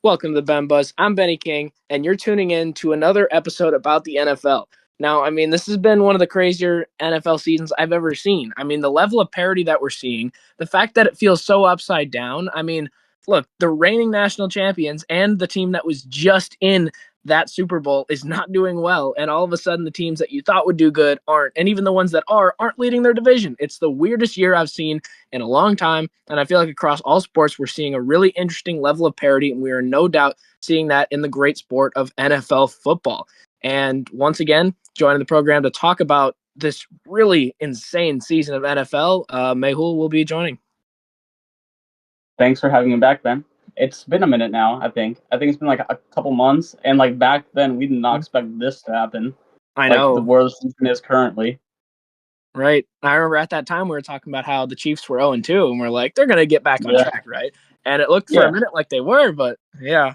Welcome to the Ben Buzz. I'm Benny King, and you're tuning in to another episode about the NFL. Now, this has been one of the crazier NFL seasons I've ever seen. The level of parity that we're seeing, the fact that it feels so upside down. Look, the reigning national champions and the team that was just in that Super Bowl is not doing well, and all of a sudden the teams that you thought would do good aren't, and even the ones that aren't leading their division. It's the weirdest year I've seen in a long time, and I feel like across all sports we're seeing a really interesting level of parity, and we are no doubt seeing that in the great sport of NFL football. And once again, joining the program to talk about this really insane season of NFL, MECOOL will be joining. Thanks for having me back, Ben. It's been a minute now, I think. I think it's been like a couple months, and like back then we did not expect this to happen. I Like the know, world season is currently. right? I remember at that time we were talking about how the Chiefs were 0-2, and we're like, they're going to get back on Yeah. track, right? And it looked for a Yeah. minute like they were, but yeah.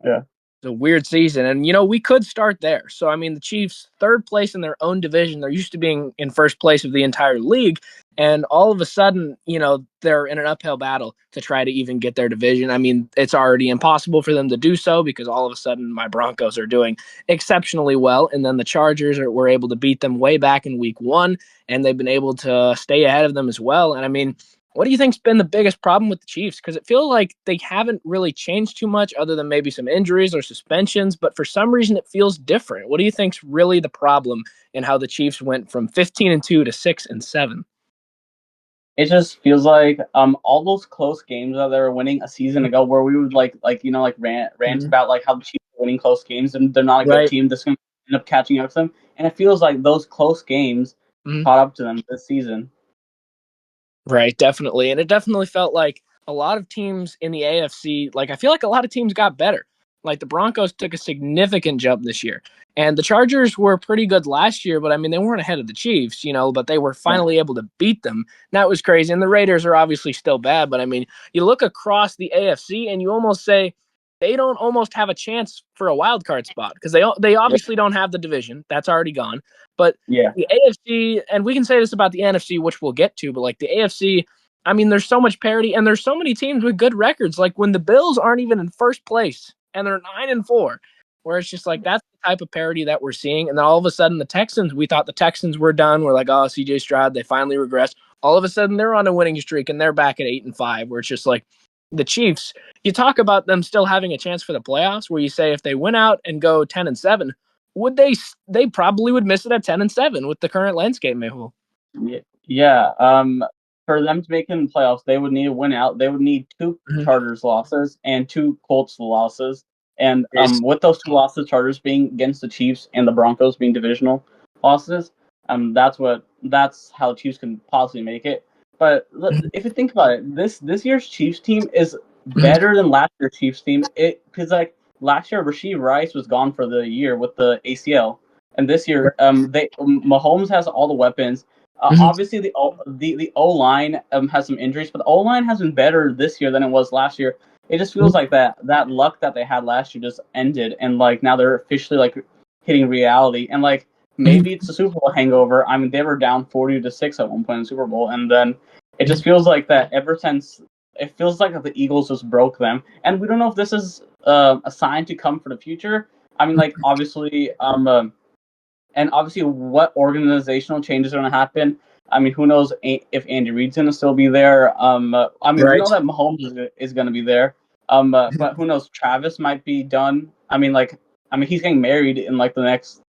Yeah. A weird season. And, we could start there. So, the Chiefs, third place in their own division, they're used to being in first place of the entire league. And all of a sudden, they're in an uphill battle to try to even get their division. It's already impossible for them to do so because all of a sudden my Broncos are doing exceptionally well. And then the Chargers were able to beat them way back in week 1. And they've been able to stay ahead of them as well. And what do you think's been the biggest problem with the Chiefs? Because it feels like they haven't really changed too much other than maybe some injuries or suspensions, but for some reason it feels different. What do you think's really the problem in how the Chiefs went from 15-2 to 6-7? It just feels like all those close games that they were winning a season ago, where we would rant about like how the Chiefs are winning close games and they're not a good Right. team. This going to end up catching up to them, and it feels like those close games Mhm. caught up to them this season. Right, definitely. And it definitely felt like a lot of teams in the AFC, like I feel like a lot of teams got better. Like the Broncos took a significant jump this year. And the Chargers were pretty good last year, but they weren't ahead of the Chiefs, but they were Yeah. finally able to beat them. And that was crazy. And the Raiders are obviously still bad, but you look across the AFC and you almost say they don't almost have a chance for a wild card spot because they obviously don't have the division. That's already gone. But Yeah. the AFC, and we can say this about the NFC, which we'll get to, but like the AFC, there's so much parity and there's so many teams with good records. Like when the Bills aren't even in first place and they're 9-4, where it's just like that's the type of parity that we're seeing. And then all of a sudden, the Texans, we thought the Texans were done. We're like, oh, CJ Stroud, they finally regressed. All of a sudden, they're on a winning streak and they're back at 8-5, where it's just like the Chiefs. You talk about them still having a chance for the playoffs, where you say if they win out and go 10-7, would they probably would miss it at 10-7 with the current landscape, Mehul. Yeah. For them to make it in the playoffs, they would need to win out. They would need 2 Mm-hmm. Chargers losses and 2 Colts losses. And Yes. with those 2 losses, Chargers being against the Chiefs and the Broncos being divisional losses, that's how the Chiefs can possibly make it. But if you think about it, this year's Chiefs team is better than last year's Chiefs team. Because like last year, Rashee Rice was gone for the year with the ACL, and this year, Mahomes has all the weapons. Obviously, the O line has some injuries, but the O line has been better this year than it was last year. It just feels like that luck that they had last year just ended, and like now they're officially like hitting reality, and like maybe it's a Super Bowl hangover. They were down 40-6 at one point in the Super Bowl, and then it just feels like that ever since. It feels like the Eagles just broke them, and we don't know if this is a sign to come for the future. Like obviously, and obviously what organizational changes are going to happen. Who knows if Andy Reid's going to still be there. We Right. know that Mahomes is going to be there. But who knows? Travis might be done. He's getting married in like the next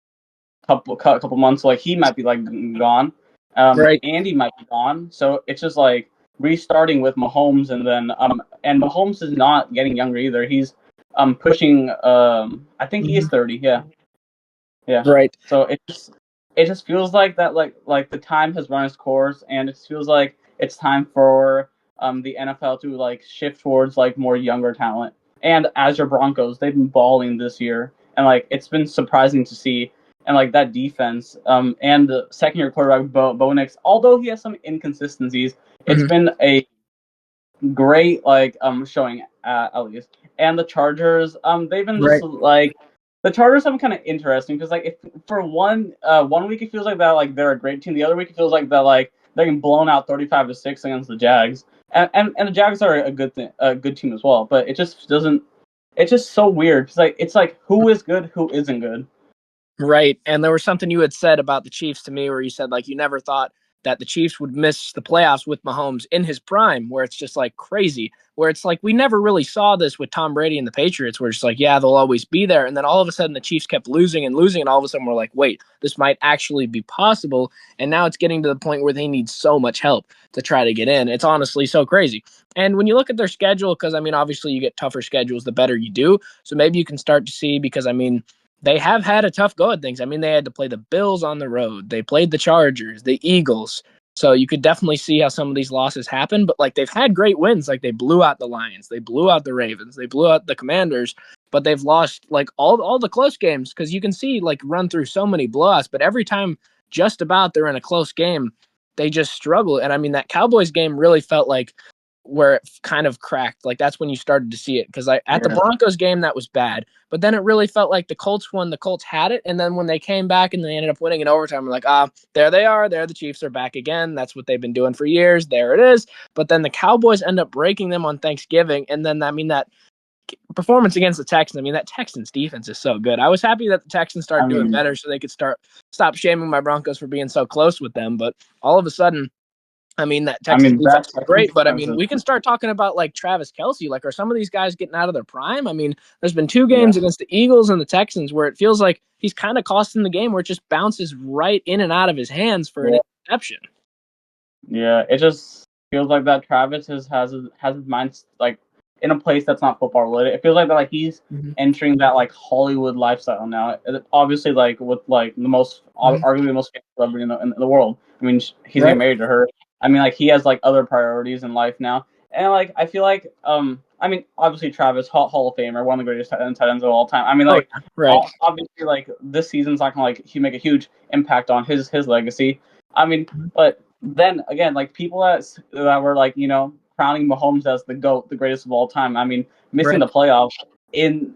couple months. So, like he might be like gone. Right. Andy might be gone. So it's just like restarting with Mahomes, and then and Mahomes is not getting younger either. He's pushing. I think he is 30. Yeah. Yeah. Right. So it just feels like that like the time has run its course, and it feels like it's time for the NFL to like shift towards like more younger talent. And as your Broncos, they've been balling this year, and like it's been surprising to see. And like that defense, and the second year quarterback Bo Nix, although he has some inconsistencies, it's Mhm. been a great like showing at least. And the Chargers, they've been just Right. like the Chargers have been kind of interesting because like if for one week it feels like that like they're a great team, the other week it feels like that like they're getting blown out 35-6 against the Jags, and the Jags are a good team as well, but it just doesn't it's just so weird. It's like who is good, who isn't good. Right. And there was something you had said about the Chiefs to me where you said like you never thought that the Chiefs would miss the playoffs with Mahomes in his prime, where it's just like crazy, where it's like we never really saw this with Tom Brady and the Patriots, where it's like, yeah, they'll always be there. And then all of a sudden the Chiefs kept losing and losing, and all of a sudden we're like, wait, this might actually be possible. And now it's getting to the point where they need so much help to try to get in. It's honestly so crazy. And when you look at their schedule, because I mean, obviously you get tougher schedules the better you do. So maybe you can start to see, because I mean, they have had a tough go at things. I mean, they had to play the Bills on the road. They played the Chargers, the Eagles. So you could definitely see how some of these losses happen. But like they've had great wins. Like they blew out the Lions, they blew out the Ravens, they blew out the Commanders. But they've lost like all the close games, because you can see like run through so many blowouts. But every time just about they're in a close game, they just struggle. And I mean, that Cowboys game really felt like where it kind of cracked. Like that's when you started to see it, because at the Broncos game that was bad, but then it really felt like the Colts, when the Colts had it, and then when they came back and they ended up winning in overtime, we're like, there they are, there the Chiefs are back again. That's what they've been doing for years. There it is. But then the Cowboys end up breaking them on Thanksgiving, and then I mean that performance against the Texans. I mean that Texans defense is so good. I was happy that the Texans started doing better so they could stop shaming my Broncos for being so close with them. But all of a sudden, I mean, that Texas defense is great, but I mean, we can start talking about like Travis Kelce. Like, are some of these guys getting out of their prime? I mean, there's been two games against the Eagles and the Texans where it feels like he's kind of costing the game, where it just bounces right in and out of his hands for an interception. Yeah, it just feels like that Travis has his mind like in a place that's not football related. It feels like that like he's entering that like Hollywood lifestyle now. Obviously, like with like the most arguably the most famous celebrity in the world. I mean, he's getting married to her. I mean, like he has like other priorities in life now, and like I feel like I mean, obviously Travis Hall of Famer, one of the greatest tight ends of all time. I mean, like obviously like this season's not gonna like he make a huge impact on his legacy. I mean, but then again, like people that were like, you know, crowning Mahomes as the GOAT, the greatest of all time. I mean, missing the playoffs in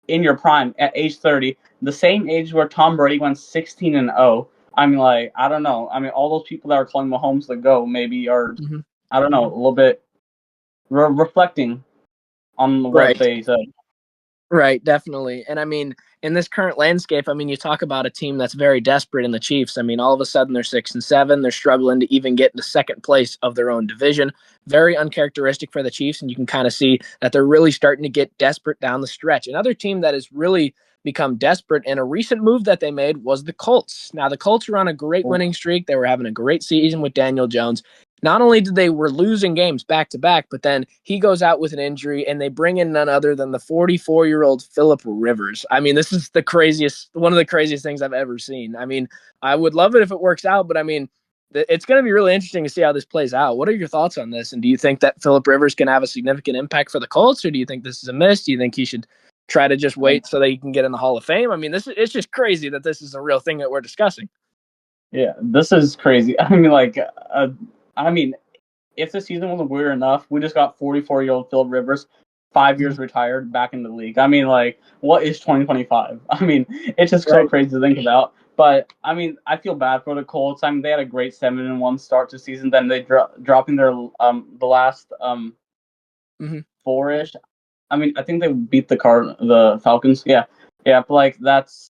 your prime at age 30, the same age where Tom Brady went 16-0. I mean, like, I don't know. I mean, all those people that are calling Mahomes the GOAT maybe are, I don't know, a little bit reflecting on what they said. Right, definitely. And I mean, in this current landscape, I mean, you talk about a team that's very desperate in the Chiefs. I mean, all of a sudden they're 6-7. They're struggling to even get into second place of their own division. Very uncharacteristic for the Chiefs. And you can kind of see that they're really starting to get desperate down the stretch. Another team that has really become desperate, and a recent move that they made was the Colts. Now, the Colts are on a great winning streak. They were having a great season with Daniel Jones. Not only did they were losing games back to back, but then he goes out with an injury, and they bring in none other than the 44-year-old Phillip Rivers. I mean, this is one of the craziest things I've ever seen. I mean, I would love it if it works out, but I mean, it's going to be really interesting to see how this plays out. What are your thoughts on this? And do you think that Phillip Rivers can have a significant impact for the Colts, or do you think this is a miss? Do you think he should try to just wait so that he can get in the Hall of Fame? I mean, it's just crazy that this is a real thing that we're discussing. Yeah, this is crazy. I mean, like, I mean, if the season wasn't weird enough, we just got 44-year-old Phillip Rivers, 5 years retired, back in the league. I mean, like, what is 2025? I mean, it's just so crazy to think about. But I mean, I feel bad for the Colts. I mean, they had a great 7-1 start to the season. Then they dropping their the last four-ish. I mean, I think they beat the Falcons. Yeah, but like that's.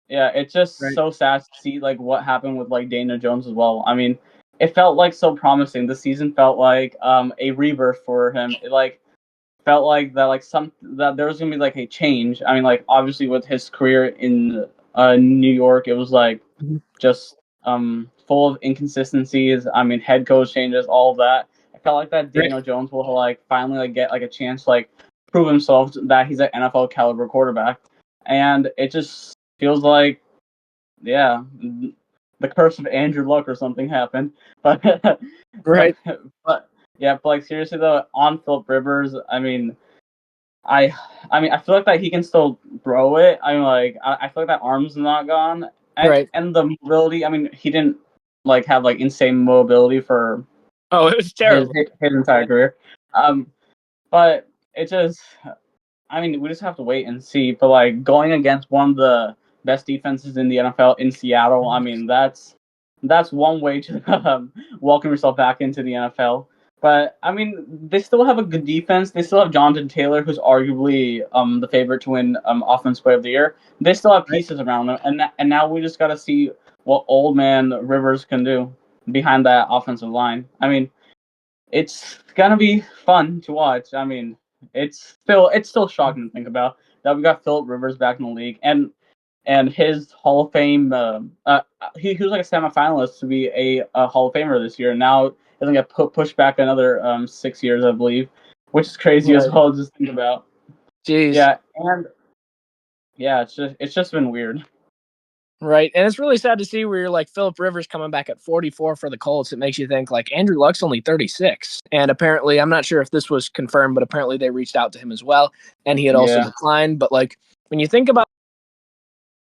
Yeah, it's just so sad to see like what happened with like Daniel Jones as well. I mean, it felt like so promising. The season felt like a rebirth for him. It like felt like that that there was gonna be like a change. I mean, like obviously with his career in New York, it was like just full of inconsistencies. I mean, head coach changes, all of that. I felt like that Daniel Jones will like finally like get like a chance to, like prove himself that he's an NFL caliber quarterback, and it just feels like the curse of Andrew Luck or something happened. But but yeah, but like seriously though, on Phillip Rivers, I mean, I feel like that he can still throw it. I mean, like I feel like that arm's not gone, and the mobility. I mean, he didn't like have like insane mobility for it was terrible his entire career. But it just, I mean, we just have to wait and see. But like going against one of the best defenses in the NFL in Seattle, I mean that's one way to welcome yourself back into the NFL. But I mean, they still have a good defense. They still have Jonathan Taylor, who's arguably the favorite to win Offensive Player of the Year. They still have pieces around them, and now we just got to see what Old Man Rivers can do behind that offensive line. I mean, it's gonna be fun to watch. I mean, it's still shocking to think about that we got Phillip Rivers back in the league, and his Hall of Fame. He was like a semifinalist to be a Hall of Famer this year. Now he's gonna get pushed back another 6 years, I believe, which is crazy as Right. well. Just think about. Jeez. Yeah, and yeah, it's just been weird. Right. And it's really sad to see where you're like Phillip Rivers coming back at 44 for the Colts. It makes you think like Andrew Luck's only 36. And apparently, I'm not sure if this was confirmed, but apparently they reached out to him as well. And he had also Yeah, declined. But like when you think about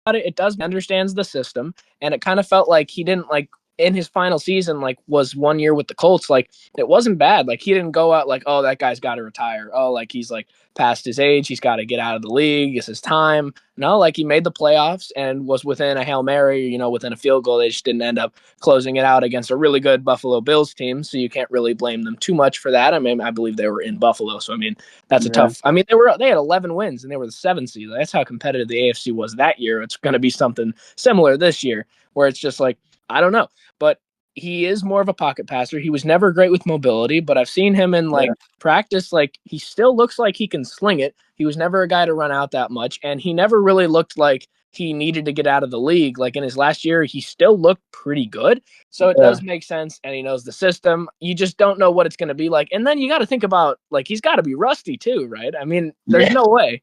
it, it does understands the system. And it kind of felt like he didn't like in his final season, like was 1 year with the Colts. Like it wasn't bad. Like he didn't go out like, oh, that guy's got to retire. Oh, like he's like past his age. He's got to get out of the league. It's his time. No, like he made the playoffs and was within a Hail Mary, within a field goal. They just didn't end up closing it out against a really good Buffalo Bills team. So you can't really blame them too much for that. I mean, I believe they were in Buffalo. So, I mean, that's a yeah, tough, I mean, they had 11 wins and they were the 7th seed. That's how competitive the AFC was that year. It's going to be something similar this year where it's just like, I don't know, but he is more of a pocket passer. He was never great with mobility, but I've seen him in yeah, like practice. Like he still looks like he can sling it. He was never a guy to run out that much, and he never really looked like he needed to get out of the league. Like in his last year, he still looked pretty good. So it yeah, does make sense, and he knows the system. You just don't know what it's going to be like. And then you got to think about like he's got to be rusty too, right? I mean, there's yeah. no way.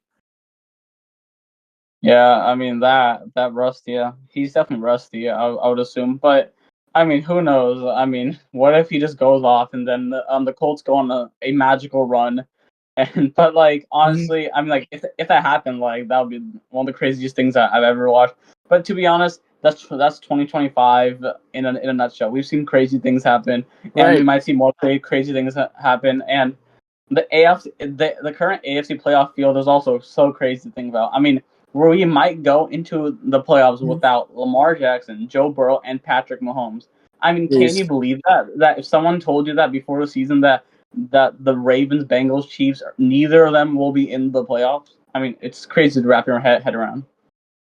Yeah, I mean that rusty. Yeah, he's definitely rusty. I would assume, but I mean, who knows? I mean, what if he just goes off and then the Colts go on a magical run, and but like Mhm. honestly, I mean, like if that happened, like that would be one of the craziest things I've ever watched. But to be honest, that's 2025 in a nutshell. We've seen crazy things happen, and we Right. might see more crazy things happen. And the current AFC playoff field is also so crazy to think about. I mean, where we might go into the playoffs without Lamar Jackson, Joe Burrow, and Patrick Mahomes. I mean, can you Jeez. believe that? That if someone told you that before the season that the Ravens, Bengals, Chiefs, neither of them will be in the playoffs. I mean, it's crazy to wrap your head around.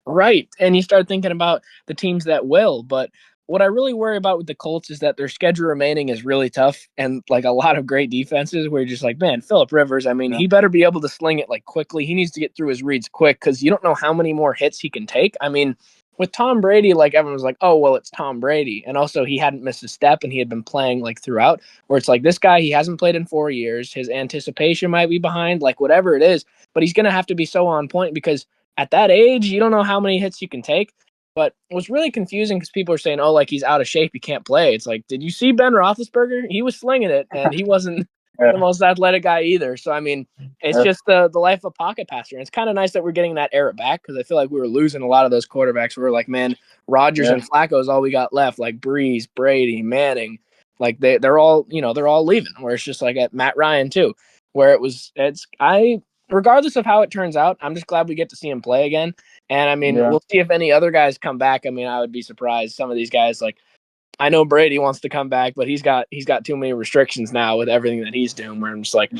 Right. And you start thinking about the teams that will. But what I really worry about with the Colts is that their schedule remaining is really tough and like a lot of great defenses where you're just like, man, Phillip Rivers, I mean, Yeah, he better be able to sling it like quickly. He needs to get through his reads quick because you don't know how many more hits he can take. I mean, with Tom Brady, like everyone was like, oh, well, it's Tom Brady. And also he hadn't missed a step and he had been playing like throughout where it's like this guy, he hasn't played in 4 years. His anticipation might be behind, like whatever it is, but he's going to have to be so on point because at that age, you don't know how many hits you can take. But it was really confusing because people are saying, "Oh, like he's out of shape, he can't play." It's like, did you see Ben Roethlisberger? He was slinging it, and he wasn't the yeah, most athletic guy either. So I mean, it's yeah, just the life of pocket passer. And it's kind of nice that we're getting that era back because I feel like we were losing a lot of those quarterbacks. We were like, man, Rodgers yeah, and Flacco is all we got left. Like Breeze, Brady, Manning, like they're all they're all leaving. Where it's just like at Matt Ryan too, where it's I regardless of how it turns out, I'm just glad we get to see him play again. And I mean, yeah, we'll see if any other guys come back. I mean, I would be surprised. Some of these guys, like I know Brady wants to come back, but he's got too many restrictions now with everything that he's doing. Where I'm just like,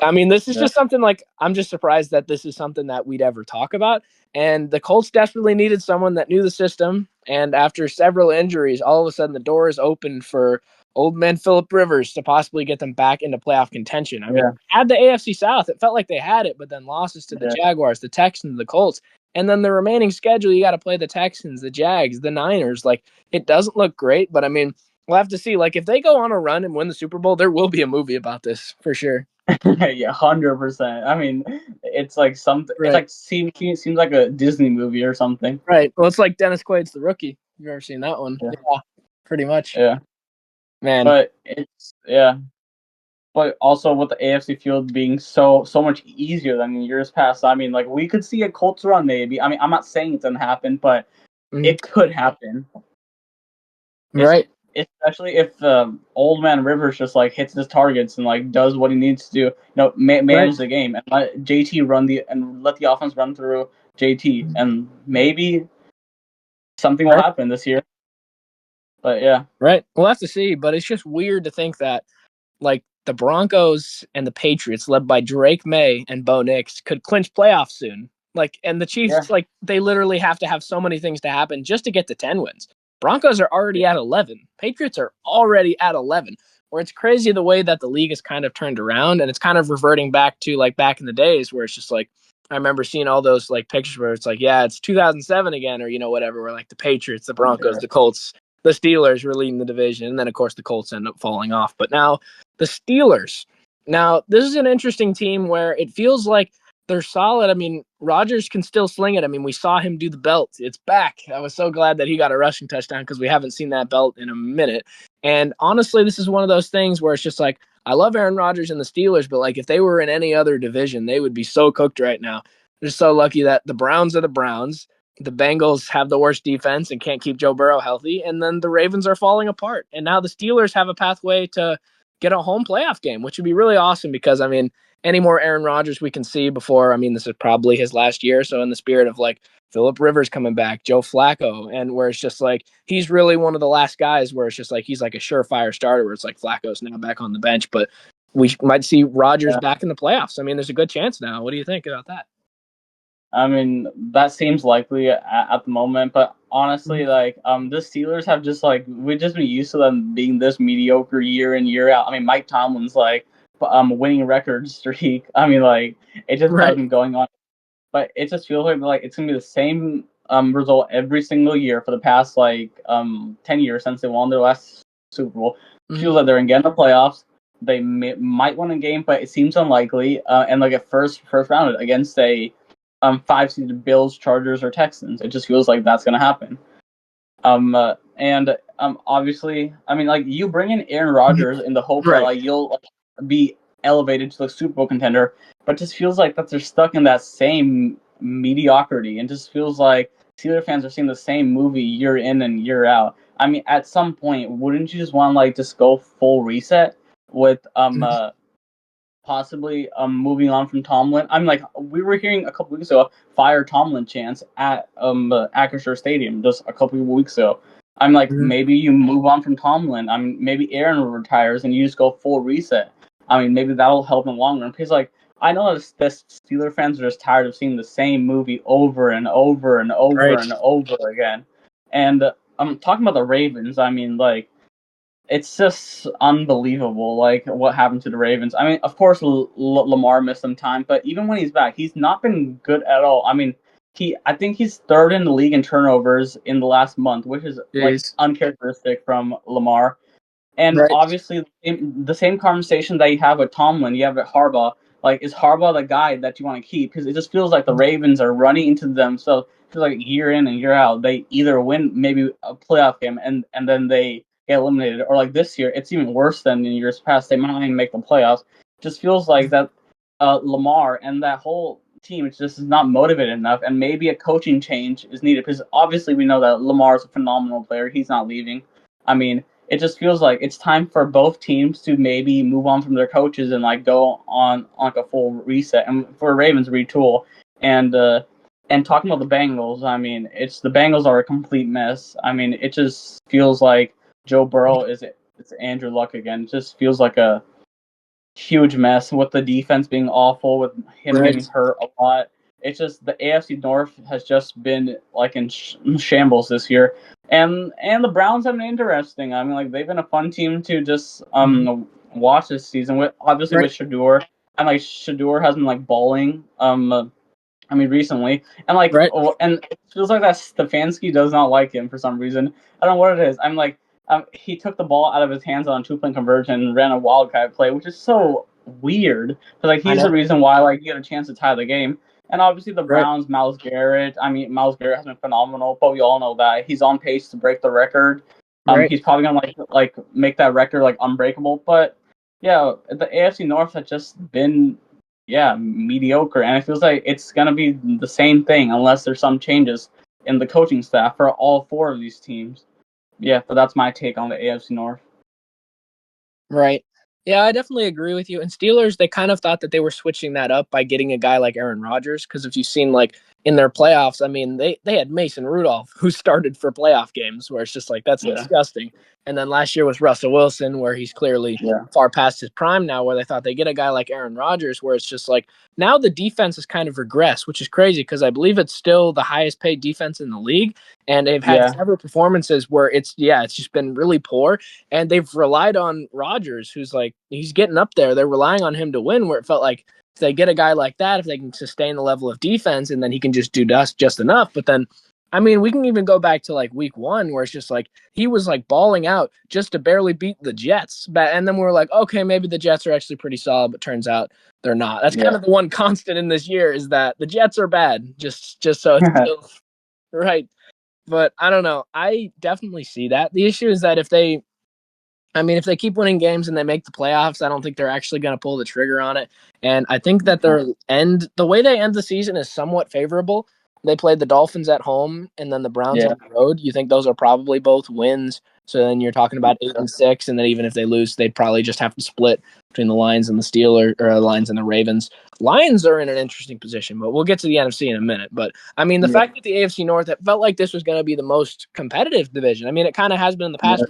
I mean, this is yeah, just something like I'm just surprised that this is something that we'd ever talk about. And the Colts desperately needed someone that knew the system. And after several injuries, all of a sudden the door is open for old man Phillip Rivers to possibly get them back into playoff contention. I mean, yeah, had the AFC South, it felt like they had it, but then losses to the yeah. Jaguars, the Texans, the Colts, and then the remaining schedule, you got to play the Texans, the Jags, the Niners. Like it doesn't look great, but I mean, we'll have to see. Like if they go on a run and win the Super Bowl, there will be a movie about this for sure. Yeah, 100%. I mean, it's like something. It's Right. like seems like a Disney movie or something. Right. Well, it's like Dennis Quaid's The Rookie. You've ever seen that one? Yeah, Yeah, pretty much. yeah. Man. But it's yeah. But also with the AFC field being so much easier than in years past. I mean, like we could see a Colts run maybe. I mean, I'm not saying it's gonna happen, but Mhm. it could happen. It's Right. especially if old man Rivers just like hits his targets and like does what he needs to do. Right. Manage the game and let JT run the and let the offense run through JT, and maybe something will Right. happen this year. But yeah, Right. We'll have to see, but it's just weird to think that like the Broncos and the Patriots, led by Drake May and Bo Nix, could clinch playoffs soon. Like, and the Chiefs, like, they literally have to have so many things to happen just to get to 10 wins. Broncos are already at 11. Patriots are already at 11. Where it's crazy the way that the league is kind of turned around, and it's kind of reverting back to like back in the days where it's just like, I remember seeing all those like pictures where it's like, yeah, it's 2007 again, or, you know, whatever, where like the Patriots, the Broncos, the Colts, the Steelers were leading the division. And then, of course, the Colts end up falling off. But now the Steelers. Now, this is an interesting team where it feels like they're solid. I mean, Rodgers can still sling it. I mean, we saw him do the belt. It's back. I was so glad that he got a rushing touchdown because we haven't seen that belt in a minute. And honestly, this is one of those things where it's just like, I love Aaron Rodgers and the Steelers, but like if they were in any other division, they would be so cooked right now. They're so lucky that the Browns are the Browns. The Bengals have the worst defense and can't keep Joe Burrow healthy. And then the Ravens are falling apart. And now the Steelers have a pathway to get a home playoff game, which would be really awesome because, I mean, any more Aaron Rodgers we can see before, I mean, this is probably his last year. So in the spirit of like Phillip Rivers coming back, Joe Flacco, and where it's just like, he's really one of the last guys where it's just like, he's like a surefire starter where it's like Flacco's now back on the bench, but we might see Rodgers back in the playoffs. I mean, there's a good chance now. What do you think about that? I mean, that seems likely at the moment, but honestly, like, the Steelers have just, like, we've just been used to them being this mediocre year in, year out. I mean, Mike Tomlin's, like, winning record streak. I mean, like, it just has been going on. But it just feels like it's going to be the same result every single year for the past, like, 10 years since they won their last Super Bowl. It feels like they're going to get in the playoffs. They might win a game, but it seems unlikely. And, like, at first round against a 5-seeded Bills, Chargers, or Texans. It just feels like that's going to happen. Obviously, I mean, like, you bring in Aaron Rodgers in the hope that like you'll be elevated to the Super Bowl contender, but it just feels like that they're stuck in that same mediocrity, and just feels like Steelers fans are seeing the same movie year in and year out. I mean, at some point, wouldn't you just want to like just go full reset with possibly moving on from Tomlin? I mean, like, we were hearing a couple weeks ago fire Tomlin chants at Acrisure Stadium just a couple of weeks ago. I'm like, maybe you move on from Tomlin. I mean, maybe Aaron retires and you just go full reset. I mean, maybe that'll help in the long run. Because, like, I know that Steeler fans are just tired of seeing the same movie over and over and over and over again. And I'm talking about the Ravens. I mean, like, it's just unbelievable, like, what happened to the Ravens. I mean, of course, Lamar missed some time, but even when he's back, he's not been good at all. I mean, I think he's third in the league in turnovers in the last month, which is like uncharacteristic from Lamar. And obviously, in the same conversation that you have with Tomlin, you have at Harbaugh. Like, is Harbaugh the guy that you want to keep? Because it just feels like the Ravens are running into themselves. It feels like year in and year out, they either win maybe a playoff game and then they get eliminated, or like this year, it's even worse than in years past. They might not even make the playoffs. It just feels like that Lamar and that whole team just is not motivated enough, and maybe a coaching change is needed. Because obviously, we know that Lamar is a phenomenal player. He's not leaving. I mean, it just feels like it's time for both teams to maybe move on from their coaches and like go on like a full reset, and for Ravens retool. And talking about the Bengals, I mean, the Bengals are a complete mess. I mean, it just feels like Joe Burrow it's Andrew Luck again. It just feels like a huge mess with the defense being awful, with him getting hurt a lot. It's just the AFC North has just been like in shambles this year, and the Browns have been interesting. I mean, like, they've been a fun team to just watch this season. With obviously with Shador, and like Shador has been like balling. I mean, recently, and like, and it feels like that Stefanski does not like him for some reason. I don't know what it is. I'm like, he took the ball out of his hands on a 2-point conversion and ran a wildcat play, which is so weird. Because like, he's the reason why like you get a chance to tie the game. And obviously the Browns, Myles Garrett. I mean, Myles Garrett has been phenomenal, but we all know that he's on pace to break the record. He's probably gonna like make that record like unbreakable. But yeah, the AFC North has just been mediocre, and it feels like it's gonna be the same thing unless there's some changes in the coaching staff for all four of these teams. Yeah, but that's my take on the AFC North. Right. Yeah, I definitely agree with you. And Steelers, they kind of thought that they were switching that up by getting a guy like Aaron Rodgers. Because if you've seen, like, in their playoffs, I mean, they had Mason Rudolph, who started for playoff games, where it's just like, that's disgusting. And then last year was Russell Wilson, where he's clearly far past his prime now, where they thought they get a guy like Aaron Rodgers, where it's just like, now the defense has kind of regressed, which is crazy because I believe it's still the highest paid defense in the league. And they've had several performances where it's just been really poor. And they've relied on Rodgers, who's like, he's getting up there. They're relying on him to win, where it felt like if they get a guy like that, if they can sustain the level of defense, and then he can just do just enough. But then, I mean, we can even go back to like week 1, where it's just like he was like balling out just to barely beat the Jets. And then we were like, okay, maybe the Jets are actually pretty solid, but turns out they're not. That's kind of the one constant in this year, is that the Jets are bad. Just so it's still right. But I don't know. I definitely see that. The issue is that if they keep winning games and they make the playoffs, I don't think they're actually going to pull the trigger on it. And I think that the way they end the season is somewhat favorable. They played the Dolphins at home and then the Browns on the road. You think those are probably both wins. So then you're talking about 8-6, and then even if they lose, they'd probably just have to split between the Lions and the Steelers, or Lions and the Ravens. Lions are in an interesting position, but we'll get to the NFC in a minute. But I mean, the fact that the AFC North, it felt like this was going to be the most competitive division. I mean, it kind of has been in the past.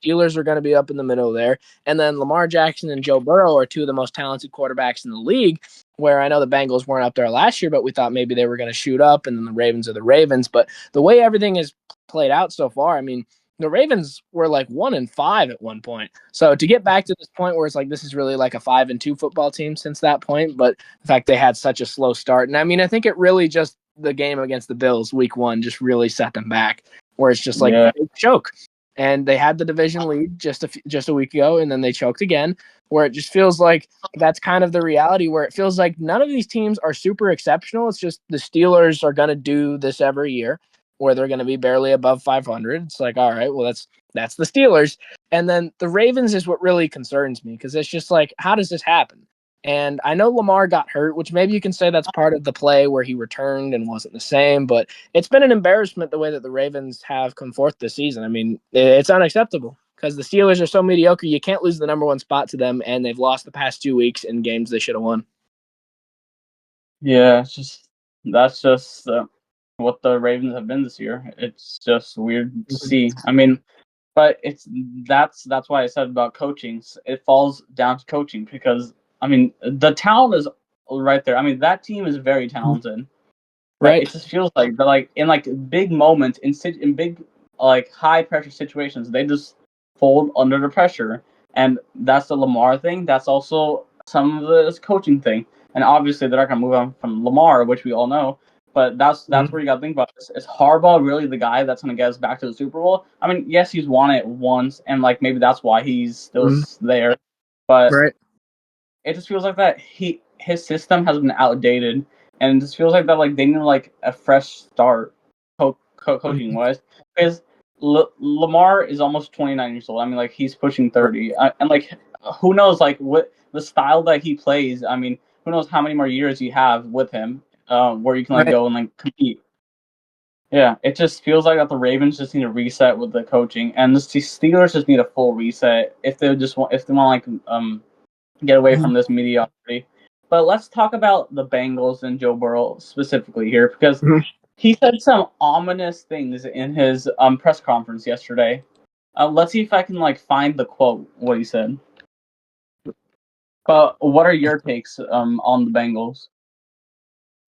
Steelers are going to be up in the middle there. And then Lamar Jackson and Joe Burrow are two of the most talented quarterbacks in the league, where I know the Bengals weren't up there last year, but we thought maybe they were going to shoot up, and then the Ravens are the Ravens. But the way everything has played out so far, I mean, the Ravens were like 1-5 at one point. So to get back to this point where it's like this is really like a 5-2 football team since that point, but the fact they had such a slow start. And I mean, I think it really just the game against the Bills week 1 just really set them back, where it's just like they choke. And they had the division lead just a week ago, and then they choked again, where it just feels like that's kind of the reality, where it feels like none of these teams are super exceptional. It's just the Steelers are going to do this every year, where they're going to be barely above 500. It's like, all right, well, that's the Steelers. And then the Ravens is what really concerns me, because it's just like, how does this happen? And I know Lamar got hurt, which maybe you can say that's part of the play where he returned and wasn't the same, but it's been an embarrassment the way that the Ravens have come forth this season. I mean, it's unacceptable because the Steelers are so mediocre. You can't lose the number 1 spot to them, and they've lost the past 2 weeks in games they should have won. Yeah, that's just what the Ravens have been this year. It's just weird to see. I mean, but that's why I said about coaching. It falls down to coaching because I mean the talent is right there. I mean that team is very talented, but it just feels like they're like in like big moments in big like high pressure situations they just fold under the pressure, and that's the Lamar thing. That's also some of the coaching thing, and obviously they're not gonna move on from Lamar, which we all know. But that's where you got to think about this. Is Harbaugh really the guy that's going to get us back to the Super Bowl? I mean, yes, he's won it once, and like maybe that's why he's still there. But it just feels like that his system has been outdated, and it just feels like that like they need like a fresh start coaching wise. Because Lamar is almost 29 years old. I mean, like he's pushing 30, and like who knows like what the style that he plays. I mean, who knows how many more years you have with him. Where you can like go and like compete. Yeah, it just feels like that the Ravens just need a reset with the coaching, and the Steelers just need a full reset if they want to like get away from this mediocrity. But let's talk about the Bengals and Joe Burrow specifically here, because he said some ominous things in his press conference yesterday. Let's see if I can like find the quote what he said. But what are your takes on the Bengals?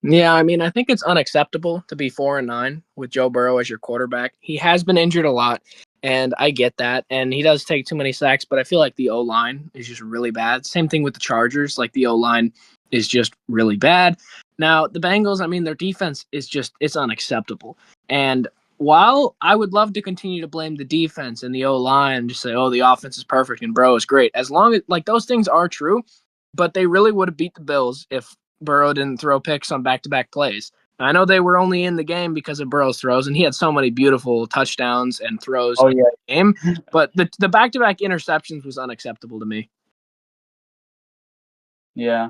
Yeah, I mean, I think it's unacceptable to be 4-9 with Joe Burrow as your quarterback. He has been injured a lot, and I get that. And he does take too many sacks, but I feel like the O-line is just really bad. Same thing with the Chargers. Like, the O-line is just really bad. Now, the Bengals, I mean, their defense is just, it's unacceptable. And while I would love to continue to blame the defense and the O-line and just say, oh, the offense is perfect and Burrow is great, as long as, like, those things are true, but they really would have beat the Bills if Burrow didn't throw picks on back-to-back plays. I know they were only in the game because of Burrow's throws, and he had so many beautiful touchdowns and throws in the game, but the back-to-back interceptions was unacceptable to me. Yeah.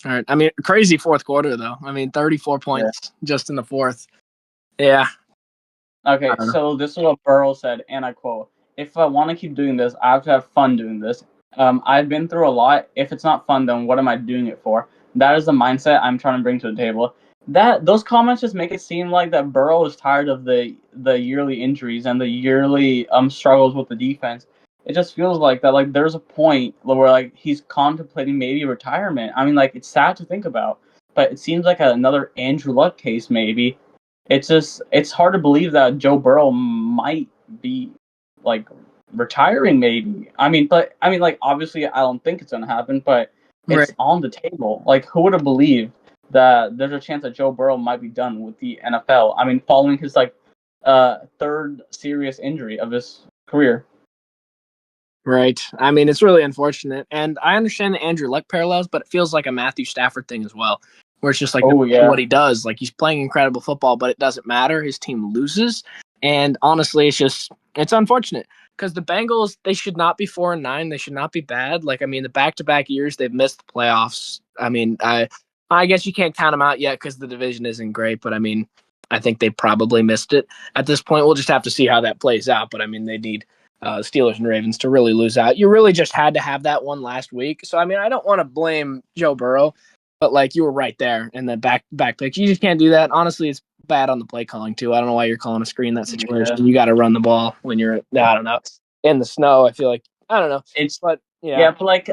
All right. I mean, crazy fourth quarter, though. I mean, 34 points just in the fourth. Yeah. Okay, so this is what Burrow said, and I quote, "If I want to keep doing this, I have to have fun doing this. I've been through a lot. If it's not fun, then what am I doing it for? That is the mindset I'm trying to bring to the table. that those comments just make it seem like that Burrow is tired of the yearly injuries and the yearly struggles with the defense. It just feels like that. Like there's a point where like he's contemplating maybe retirement. I mean, like it's sad to think about, but it seems like another Andrew Luck case. Maybe it's hard to believe that Joe Burrow might be like retiring. Maybe I mean, like obviously I don't think it's gonna happen, but Right. it's on the table. Like who would have believed that there's a chance that Joe Burrow might be done with the NFL? I mean, following his like third serious injury of his career. Right. I mean, it's really unfortunate. And I understand the Andrew Luck parallels, but it feels like a Matthew Stafford thing as well, where it's just like Oh yeah, what he does. Like he's playing incredible football, but it doesn't matter. His team loses. And honestly, it's unfortunate because the Bengals, they should not be 4-9. They should not be bad. Like, I mean, the back-to-back years they've missed the playoffs. I mean, I guess you can't count them out yet because the division isn't great, but I mean, I think they probably missed it at this point. We'll just have to see how that plays out. But I mean, they need Steelers and Ravens to really lose out. You really just had to have that one last week. So I mean, I don't want to blame Joe Burrow, but like you were right there in the back pick. You just can't do that. Honestly, it's bad on the play calling too. I don't know why you're calling a screen that situation. yeah. You got to run the ball when you're I don't know in the snow. I feel like I don't know, It's but yeah, yeah, but like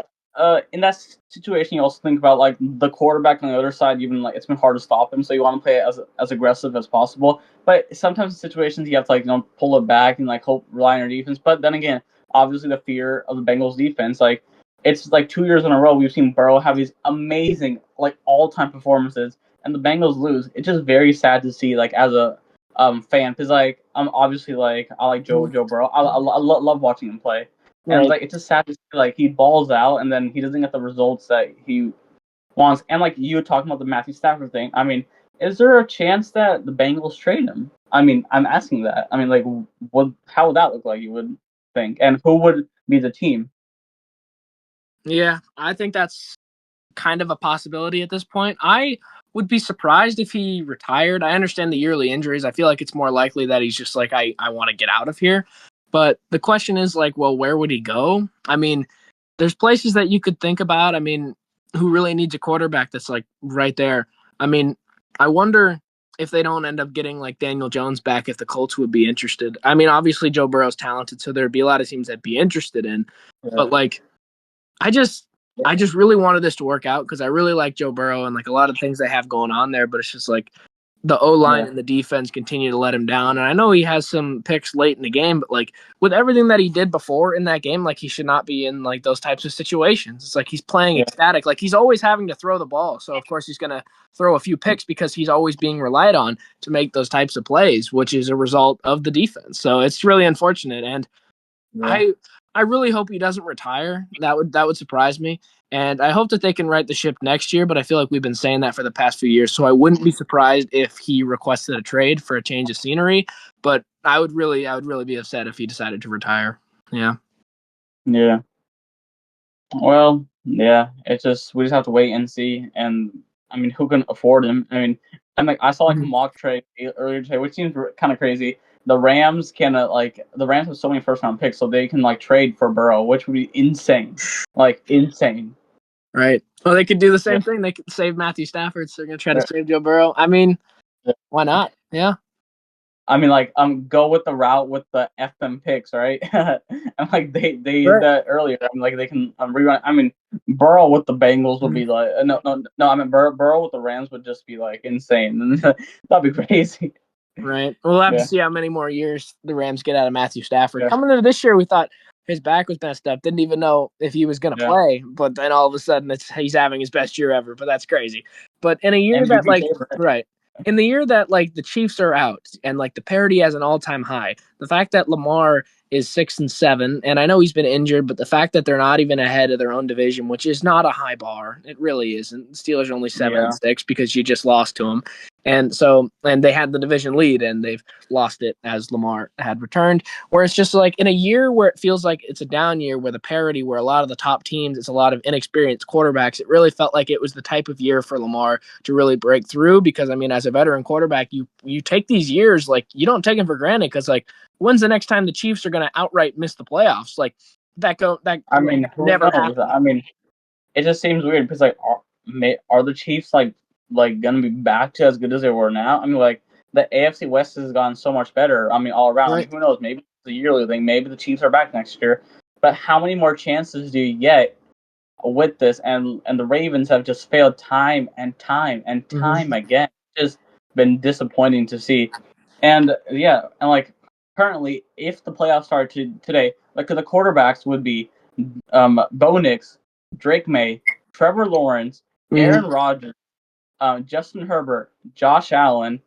in that situation, you also think about like the quarterback on the other side. Even like it's been hard to stop him, so you want to play as aggressive as possible. But sometimes in situations you have to like pull it back and like hope rely on your defense. But then again, obviously the fear of the Bengals defense, like it's like 2 years in a row we've seen Burrow have these amazing like all time performances, and the Bengals lose. It's just very sad to see like as a fan because like I'm obviously like I like Joe Burrow. I love watching him play. And right. like it's just sad to see like he balls out and then he doesn't get the results that he wants. And like you were talking about the Matthew Stafford thing. I mean, is there a chance that the Bengals trade him? I mean, I'm asking that. I mean, like, how would that look like? You would think, and who would be the team? Yeah, I think that's kind of a possibility at this point. I would be surprised if he retired. I understand the yearly injuries. I feel like it's more likely that he's just like, I want to get out of here. But the question is like, well, where would he go? I mean, there's places that you could think about. I mean, who really needs a quarterback that's like right there? I mean, I wonder if they don't end up getting like Daniel Jones back, if the Colts would be interested. I mean, obviously Joe Burrow's talented, so there'd be a lot of teams that'd be interested in. Yeah. But like, I just I just really wanted this to work out because I really like Joe Burrow and like a lot of things they have going on there, but it's just like the O line Yeah. and the defense continue to let him down. And I know he has some picks late in the game, but like with everything that he did before in that game, like he should not be in like those types of situations. It's like he's playing Yeah. ecstatic, like he's always having to throw the ball. So of course he's gonna throw a few picks because he's always being relied on to make those types of plays, which is a result of the defense. So it's really unfortunate. And Yeah. I I really hope he doesn't retire. That would surprise me. And I hope that they can right the ship next year, but I feel like we've been saying that for the past few years. So I wouldn't be surprised if he requested a trade for a change of scenery, but I would really be upset if he decided to retire. Yeah. Yeah. Well, yeah. It's just we just have to wait and see. And I mean, who can afford him? I mean, I'm like I saw like a Mhm. mock trade earlier today, which seems kind of crazy. The Rams can like the Rams have so many first round picks, so they can like trade for Burrow, which would be insane, like insane. Right. Well, they could do the Yeah. same thing. They could save Matthew Stafford, so they're gonna try to save Joe Burrow. I mean, Yeah. why not? Yeah. I mean, like, go with the route with the F them picks, right? And like they did Right. that earlier. I mean, like they can rerun. I mean, Burrow with the Bengals would be like no. I mean, Burrow with the Rams would just be like insane. That'd be crazy. Right. We'll have to Yeah, see how many more years the Rams get out of Matthew Stafford. yeah, Coming into this year, we thought his back was messed up. Didn't even know if he was going to yeah. play. But then all of a sudden, he's having his best year ever. But that's crazy. But in a year that MVP like favorite. right in the year that like the Chiefs are out and like the parity has an all-time high, the fact that Lamar is 6-7, and I know he's been injured, but the fact that they're not even ahead of their own division, which is not a high bar, it really isn't. The Steelers are only seven and Yeah, six because you just lost to them. And they had the division lead and they've lost it as Lamar had returned. Where it's just like in a year where it feels like it's a down year where the parity, where a lot of the top teams, it's a lot of inexperienced quarterbacks. It really felt like it was the type of year for Lamar to really break through because I mean, as a veteran quarterback, you take these years, like you don't take them for granted because like when's the next time the Chiefs are going to outright miss the playoffs? Like that I mean, who never knows? happened. I mean, it just seems weird because like are the Chiefs like like gonna be back to as good as they were now. I mean, like the AFC West has gotten so much better. I mean, all around. I mean, who knows? Maybe it's a yearly thing. Maybe the Chiefs are back next year. But how many more chances do you get with this? And the Ravens have just failed time and time and time again. Just been disappointing to see. And yeah, and like currently, if the playoffs started today, like the quarterbacks would be Bo Nix, Drake May, Trevor Lawrence, Aaron Rodgers, Justin Herbert, Josh Allen,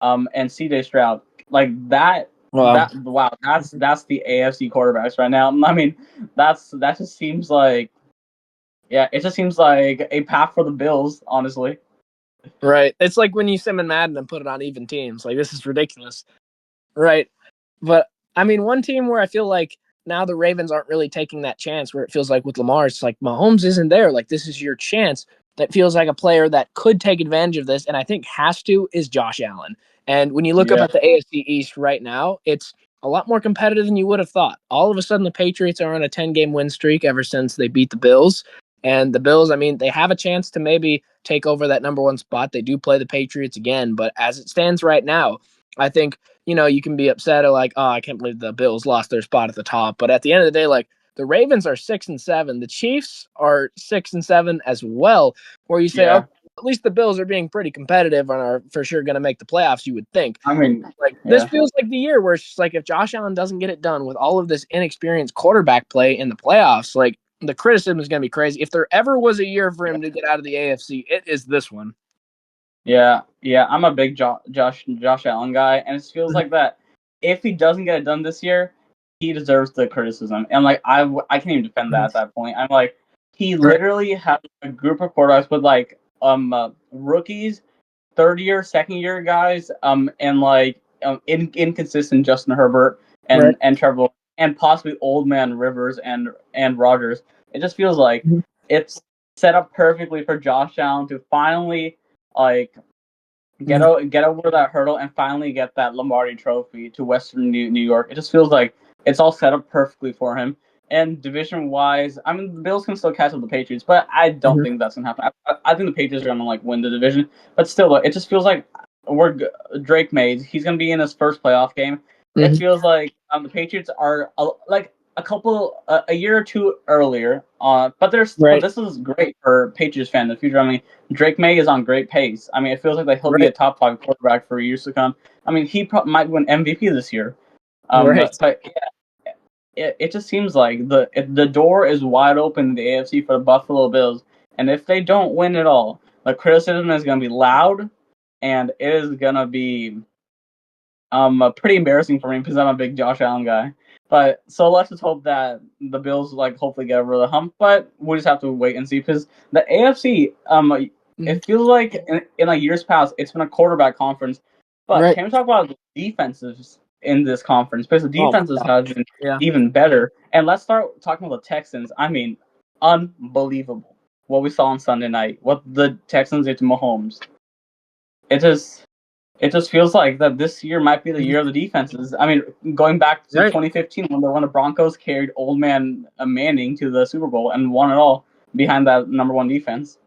and CJ Stroud. Like that. Wow. Wow, that's the AFC quarterbacks right now. I mean, that just seems like, yeah, it just seems like a path for the Bills, honestly. Right. It's like when you sim in Madden and put it on even teams. Like, this is ridiculous. Right. But, I mean, one team where I feel like now the Ravens aren't really taking that chance, where it feels like with Lamar, it's like Mahomes isn't there. Like, this is your chance. That feels like a player that could take advantage of this, and I think has to, is Josh Allen. And when you look up Yeah, at the AFC East right now, it's a lot more competitive than you would have thought. All of a sudden, the Patriots are on a 10-game win streak ever since they beat the Bills. And the Bills, I mean, they have a chance to maybe take over that number one spot. They do play the Patriots again, but as it stands right now, I think, you can be upset or like, oh, I can't believe the Bills lost their spot at the top. But at the end of the day, like, the Ravens are 6-7. The Chiefs are 6-7 as well, where you say, yeah. okay, at least the Bills are being pretty competitive and are for sure going to make the playoffs, you would think. I mean, Like, this yeah. feels like the year where it's just like, if Josh Allen doesn't get it done with all of this inexperienced quarterback play in the playoffs, like, the criticism is going to be crazy. If there ever was a year for him to get out of the AFC, it is this one. Yeah, yeah, I'm a big Josh Allen guy, and it feels like that. If he doesn't get it done this year, he deserves the criticism. And like I can't even defend that at that point. I'm like, he literally has a group of quarterbacks with like rookies, third year, second year guys, and like inconsistent Justin Herbert Right. and Trevor and possibly old man Rivers and Rodgers. It just feels like it's set up perfectly for Josh Allen to finally like get over that hurdle and finally get that Lombardi Trophy to Western New York. It just feels like it's all set up perfectly for him. And division wise, I mean, the Bills can still catch up the Patriots, but I don't think that's gonna happen. I think the Patriots are gonna like win the division, but still, it just feels like Drake made. He's gonna be in his first playoff game. It feels like the Patriots are like a year or two earlier. But Right. this is great for Patriots fan in the future. I mean, Drake May is on great pace. I mean, it feels like that he'll be a Right. top 5 quarterback for years to come. I mean, he might win MVP this year. Right. But yeah, it just seems like the door is wide open in the AFC for the Buffalo Bills, and if they don't win it all, the criticism is going to be loud, and it is going to be pretty embarrassing for me because I'm a big Josh Allen guy. But so let's just hope that the Bills like hopefully get over the hump. But we'll just have to wait and see because the AFC it feels like in like years past it's been a quarterback conference. But Right. can we talk about the defenses in this conference? Because the Oh my defenses God. have been Yeah. even better. And let's start talking about the Texans. I mean, unbelievable what we saw on Sunday night. What the Texans did to Mahomes. It just it just feels like that this year might be the year of the defenses. I mean, going back to Right. 2015 when the Broncos carried old man Manning to the Super Bowl and won it all behind that number one defense.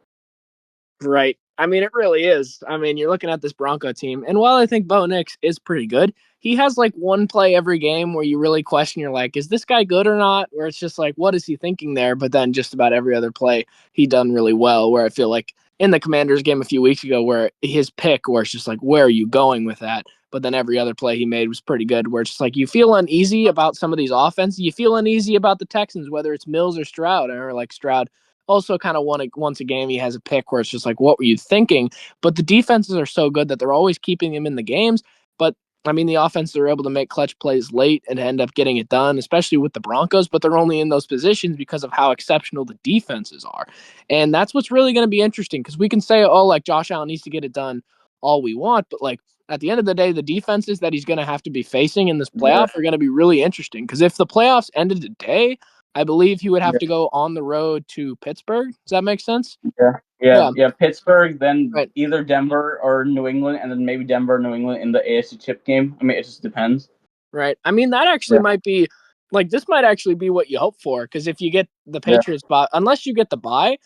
Right. I mean, it really is. I mean, you're looking at this Bronco team, and while I think Bo Nix is pretty good, he has like one play every game where you really question, you're like, is this guy good or not? Where it's just like, what is he thinking there? But then just about every other play, he done really well. Where I feel like in the Commanders game a few weeks ago, where his pick, where it's just like, where are you going with that? But then every other play he made was pretty good. Where it's just like you feel uneasy about some of these offenses. You feel uneasy about the Texans, whether it's Mills or Stroud, or like Stroud also kind of once a game he has a pick where it's just like, what were you thinking? But the defenses are so good that they're always keeping him in the games. But I mean, the offenses are able to make clutch plays late and end up getting it done, especially with the Broncos, but they're only in those positions because of how exceptional the defenses are. And that's what's really going to be interesting because we can say, oh, like Josh Allen needs to get it done all we want, but like at the end of the day, the defenses that he's going to have to be facing in this Yeah, playoff are going to be really interesting because if the playoffs ended today, I believe he would have yeah, to go on the road to Pittsburgh. Does that make sense? yeah, Yeah. yeah. Pittsburgh, then Right. either Denver or New England, and then maybe Denver, New England in the AFC Chip game. I mean, it just depends. Right. I mean, that actually Yeah, might be like this might actually be what you hope for because if you get the yeah, Patriots bye, unless you get the bye,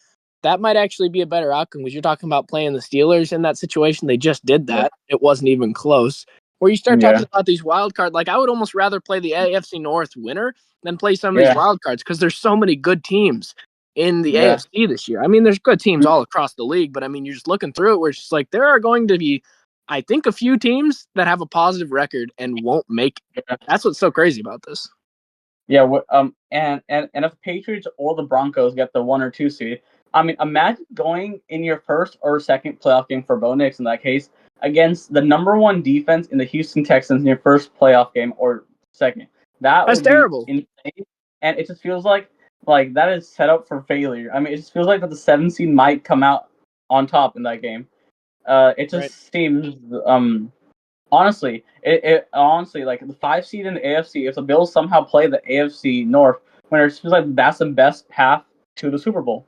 that might actually be a better outcome because you're talking about playing the Steelers in that situation. They just did that. It wasn't even close. Where you start talking about these wild cards, like I would almost rather play the AFC North winner than play some of these wild cards because there's so many good teams in the AFC this year. I mean, there's good teams all across the league, but I mean, you're just looking through it where it's just like there are going to be, I think, a few teams that have a positive record and won't make it. That's what's so crazy about this. Yeah, and if the Patriots or the Broncos get the 1 or 2 seed, I mean, imagine going in your first or second playoff game for Bo Nix in that case against the number 1 defense in the Houston Texans in your first playoff game or second. That That's would be terrible. insane, and it just feels like that is set up for failure. I mean, it just feels like that the 7 seed might come out on top in that game. It just seems honestly, it honestly like the 5 seed in the AFC. If the Bills somehow play the AFC North, when it feels like that's the best path to the Super Bowl,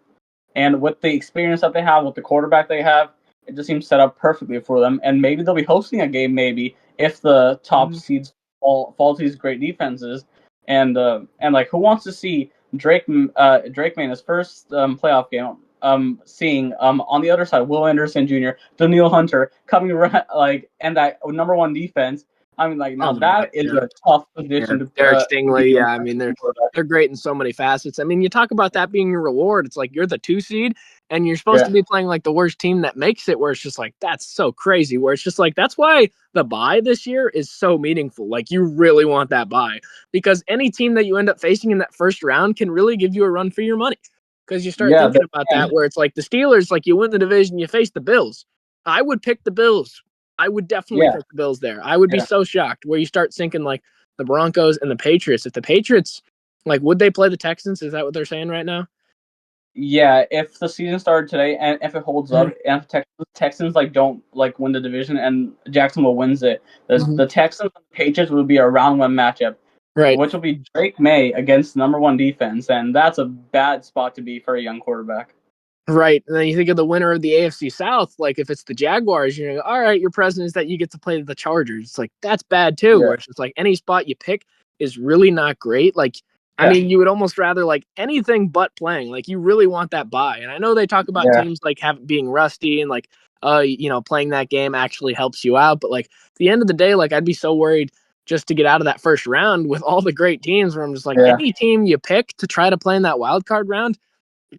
and with the experience that they have, with the quarterback they have, it just seems set up perfectly for them. And maybe they'll be hosting a game, maybe if the top seeds fall to these great defenses. And like, who wants to see Drake in his first playoff game? Seeing on the other side, Will Anderson Jr., Daniil Hunter coming and that number 1 defense. I mean, like, now that is a tough position to Derek Stingley. Yeah, I mean they're great in so many facets. I mean, you talk about that being your reward. It's like you're the 2 seed and you're supposed to be playing like the worst team that makes it. Where it's just like that's so crazy. Where it's just like that's why the bye this year is so meaningful. Like you really want that bye because any team that you end up facing in that first round can really give you a run for your money. Because you start thinking about that, where it's like the Steelers, like you win the division, you face the Bills. I would pick the Bills. I would definitely pick the Bills there. I would be so shocked where you start thinking like the Broncos and the Patriots. If the Patriots, like, would they play the Texans? Is that what they're saying right now? Yeah, if the season started today and if it holds up, and if Texans like don't like win the division and Jacksonville wins it, the Texans and the Patriots would be a round 1 matchup. Right. Which will be Drake May against the number 1 defense, and that's a bad spot to be for a young quarterback. Right. And then you think of the winner of the AFC South, like if it's the Jaguars, you're like, all right, your present is that you get to play the Chargers. It's like, that's bad too. Where it's just like any spot you pick is really not great. Like, I mean, you would almost rather like anything but playing. Like, you really want that bye. And I know they talk about teams like being rusty and like, playing that game actually helps you out. But like, at the end of the day, like, I'd be so worried just to get out of that first round with all the great teams where I'm just like, any team you pick to try to play in that wild card round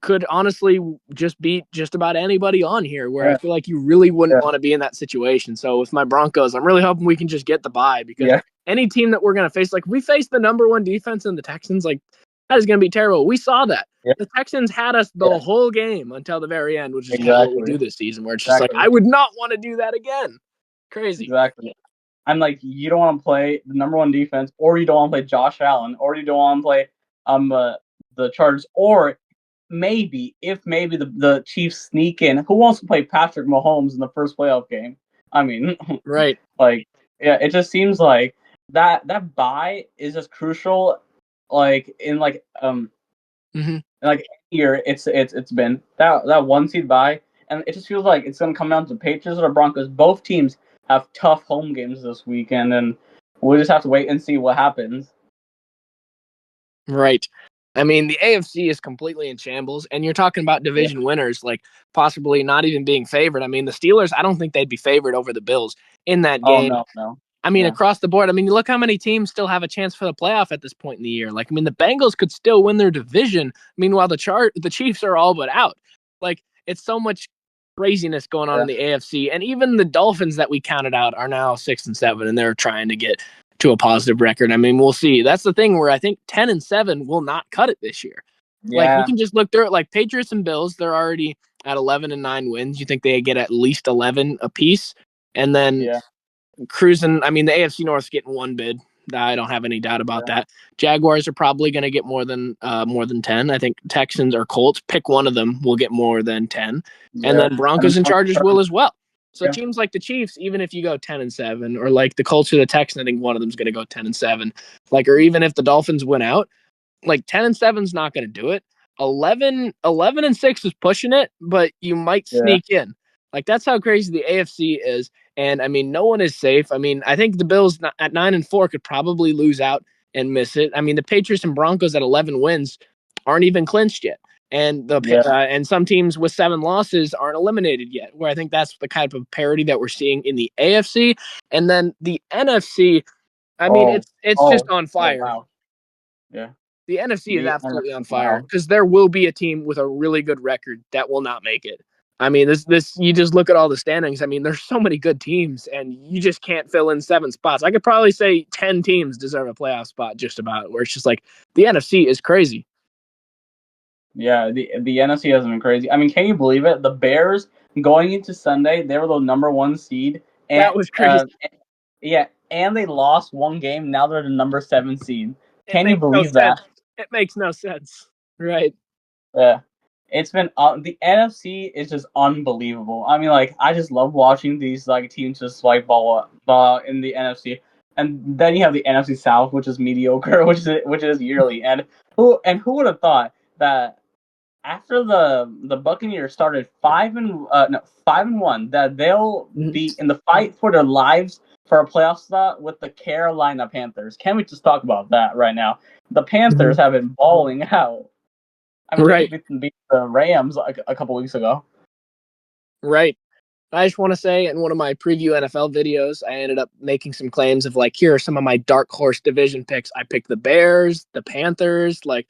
could honestly just beat just about anybody on here, where I feel like you really wouldn't want to be in that situation. So with my Broncos, I'm really hoping we can just get the bye because any team that we're going to face, like we face the number 1 defense in the Texans, like that is going to be terrible. We saw that. The Texans had us the whole game until the very end, which is kind of what we do this season, where it's just like, I would not want to do that again. Crazy. Exactly. I'm like, you don't want to play the number 1 defense, or you don't want to play Josh Allen, or you don't want to play the Chargers, or maybe the Chiefs sneak in. Who wants to play Patrick Mahomes in the first playoff game? I mean, right. Like, yeah, it just seems like that bye is just crucial. Like in like like here, it's been that 1 seed bye, and it just feels like it's gonna come down to Patriots or Broncos. Both teams have tough home games this weekend, and we'll just have to wait and see what happens. Right. I mean, the AFC is completely in shambles, and you're talking about division winners, like possibly not even being favored. I mean, the Steelers, I don't think they'd be favored over the Bills in that game. Oh, no. I mean, across the board, I mean, look how many teams still have a chance for the playoff at this point in the year. Like, I mean, the Bengals could still win their division. Meanwhile, the Chiefs are all but out. Like, it's so much craziness going on in the AFC, and even the Dolphins that we counted out are now 6-7, and they're trying to get to a positive record. I mean, we'll see. That's the thing where I think 10-7 will not cut it this year. Like, you can just look through it. Like Patriots and Bills, they're already at 11-9 wins. You think they get at least 11 apiece, and then cruising. I mean, the AFC North's getting 1 bid. I don't have any doubt about that. Jaguars are probably going to get more than 10. I think Texans or Colts, pick one of them, will get more than 10, and then Broncos and Chargers will as well. So teams like the Chiefs, even if you go 10-7, or like the Colts or the Texans, I think one of them is going to go 10-7. Like, or even if the Dolphins win out, like 10-7 is not going to do it. 11-6 is pushing it, but you might sneak in. Like, that's how crazy the AFC is. And I mean, no one is safe. I mean, I think the Bills at 9-4 could probably lose out and miss it. I mean, the Patriots and Broncos at 11 wins aren't even clinched yet. and Yeah. and some teams with 7 losses aren't eliminated yet. Where I think that's the type of parity that we're seeing in the AFC, and then the NFC. I mean, it's just on fire. Wow. Yeah. The NFC is The absolutely on fire wow. because there will be a team with a really good record that will not make it. I mean, this you just look at all the standings. I mean, there's so many good teams, and you just can't fill in 7 spots. I could probably say 10 teams deserve a playoff spot just about. Where it's just like the NFC is crazy. Yeah, the NFC has been crazy. I mean, can you believe it? The Bears going into Sunday, they were the number 1 seed, and That was crazy. yeah, and they lost 1 game. Now they're the number 7 seed. It Can you makes no believe that? sense. It makes no sense. Right. Yeah, it's been the NFC is just unbelievable. I mean, like I just love watching these like teams just like ball in the NFC, and then you have the NFC South, which is mediocre, which is yearly. And who would have thought that after the Buccaneers started 5-1, that they'll be in the fight for their lives for a playoff spot with the Carolina Panthers. Can we just talk about that right now? The Panthers have been balling out. I mean, they Right. beat the Rams like a couple weeks ago. Right. I just want to say in one of my preview NFL videos, I ended up making some claims of like, here are some of my dark horse division picks. I picked the Bears, the Panthers. Like,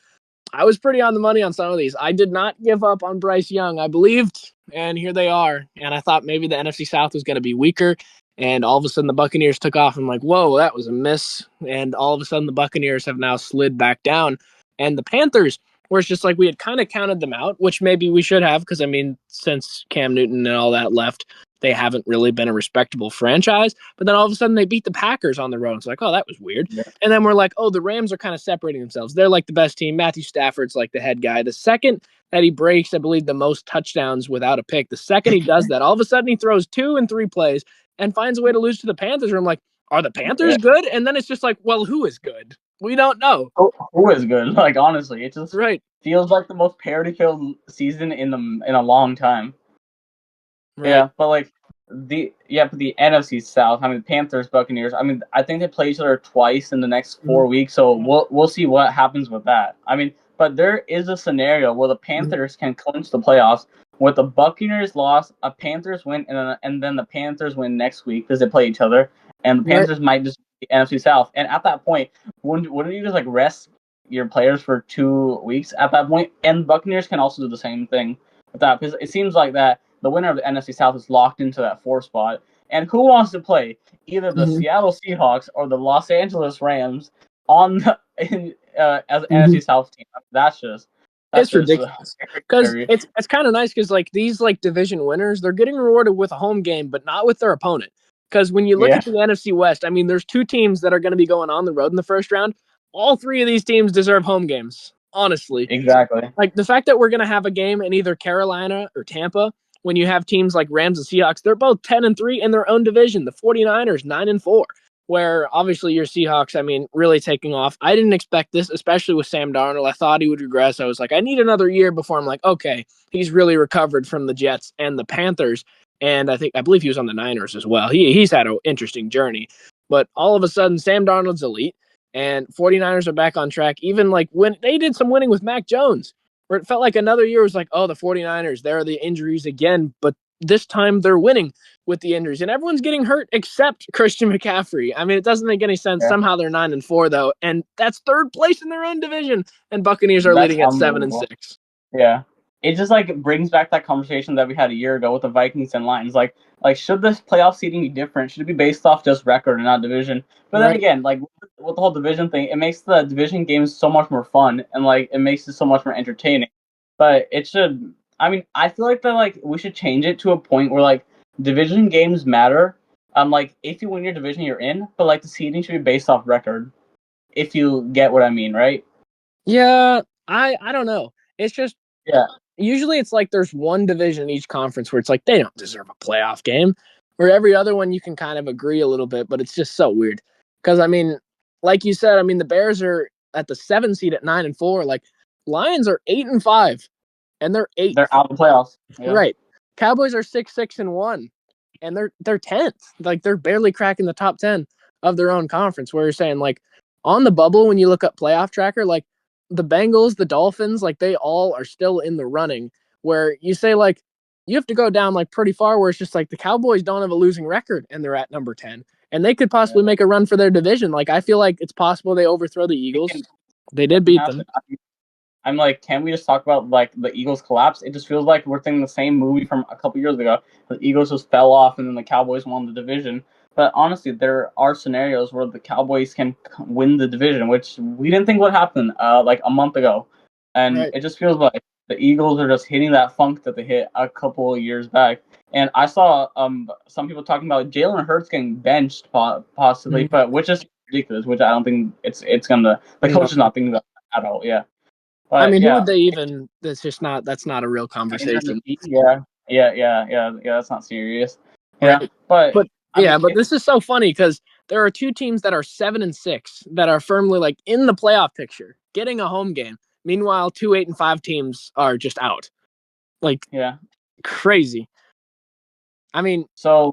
I was pretty on the money on some of these. I did not give up on Bryce Young. I believed, and here they are. And I thought maybe the NFC South was going to be weaker. And all of a sudden the Buccaneers took off. I'm like, whoa, that was a miss. And all of a sudden the Buccaneers have now slid back down. And the Panthers, where it's just like we had kind of counted them out, which maybe we should have, because I mean, since Cam Newton and all that left, they haven't really been a respectable franchise. But then all of a sudden they beat the Packers on the road. It's like, oh, that was weird. Yeah. And then we're like, oh, the Rams are kind of separating themselves. They're like the best team. Matthew Stafford's like the head guy. The second that he breaks, I believe, the most touchdowns without a pick, the second he does that, all of a sudden he throws 2 and 3 plays and finds a way to lose to the Panthers. And I'm like, are the Panthers good? And then it's just like, well, who is good? We don't know. Who is good? Like honestly, it just Right. feels like the most parity-filled season in a long time. Right. Yeah, but like the NFC South. I mean, Panthers, Buccaneers. I mean, I think they play each other twice in the next 4 weeks, so we'll see what happens with that. I mean, but there is a scenario where the Panthers can clinch the playoffs with the Buccaneers loss, a Panthers win, and then the Panthers win next week because they play each other, and the Panthers might just be the NFC South. And at that point, wouldn't you just like rest your players for 2 weeks at that point? And Buccaneers can also do the same thing with that because it seems like that the winner of the NFC South is locked into that 4 spot. And who wants to play either the Seattle Seahawks or the Los Angeles Rams on as an NFC South team? That's ridiculous because it's kind of nice because like these like division winners, they're getting rewarded with a home game, but not with their opponent. Because when you look at the NFC West, I mean, there's 2 teams that are going to be going on the road in the first round. All 3 of these teams deserve home games, honestly. Exactly. Like the fact that we're going to have a game in either Carolina or Tampa, when you have teams like Rams and Seahawks, they're both 10-3 in their own division. The 49ers 9-4, where obviously your Seahawks, I mean, really taking off. I didn't expect this, especially with Sam Darnold. I thought he would regress. I was like, I need another year before I'm like, okay, he's really recovered from the Jets and the Panthers. And I believe he was on the Niners as well. He's had an interesting journey. But all of a sudden, Sam Darnold's elite and 49ers are back on track. Even like when they did some winning with Mac Jones, where it felt like another year was like, oh, the 49ers, there are the injuries again. But this time they're winning with the injuries, and everyone's getting hurt except Christian McCaffrey. I mean, it doesn't make any sense. Somehow they're 9-4 though, and that's 3rd place in their own division. And Buccaneers are leading at 7-6. Yeah, it just like brings back that conversation that we had a year ago with the Vikings and Lions. Like should this playoff seeding be different? Should it be based off just record and not division? But then again, like with the whole division thing, it makes the division games so much more fun and like it makes it so much more entertaining. But it should. I mean, I feel like that like we should change it to a point where like division games matter. Like if you win your division, you're in. But like the seeding should be based off record. If you get what I mean, right? Yeah, I don't know. It's just Yeah. Usually it's like there's one division in each conference where it's like they don't deserve a playoff game. Where every other one you can kind of agree a little bit, but it's just so weird. Because I mean, like you said, I mean the Bears are at the 7 seed at 9-4. Like Lions are 8-5, and they're 8th. They're out of the playoffs. Yeah. Right. Cowboys are 6-1, and they're 10th. Like they're barely cracking the top 10 of their own conference. Where you're saying like on the bubble when you look up playoff tracker, like the Bengals, the Dolphins, like they all are still in the running. Where you say like you have to go down like pretty far, where it's just like the Cowboys don't have a losing record and they're at number 10, and they could possibly make a run for their division. Like I feel like it's possible they overthrow the Eagles. They did beat them. I'm like, can we just talk about like the Eagles collapse? It just feels like we're thinking the same movie from a couple years ago. The Eagles just fell off, and then the Cowboys won the division. But honestly, there are scenarios where the Cowboys can win the division, which we didn't think would happen like a month ago. And It just feels like the Eagles are just hitting that funk that they hit a couple of years back. And I saw some people talking about Jalen Hurts getting benched possibly, but which is ridiculous. Which I don't think it's gonna. The coach is not thinking about at all. Yeah. But, I mean, who would they even? That's not a real conversation. Yeah. That's not serious. Yeah, right. but but this is so funny because there are two teams that are 7-6 that are firmly like in the playoff picture, getting a home game. Meanwhile, 2 8-5 teams are just out. Like crazy. I mean, so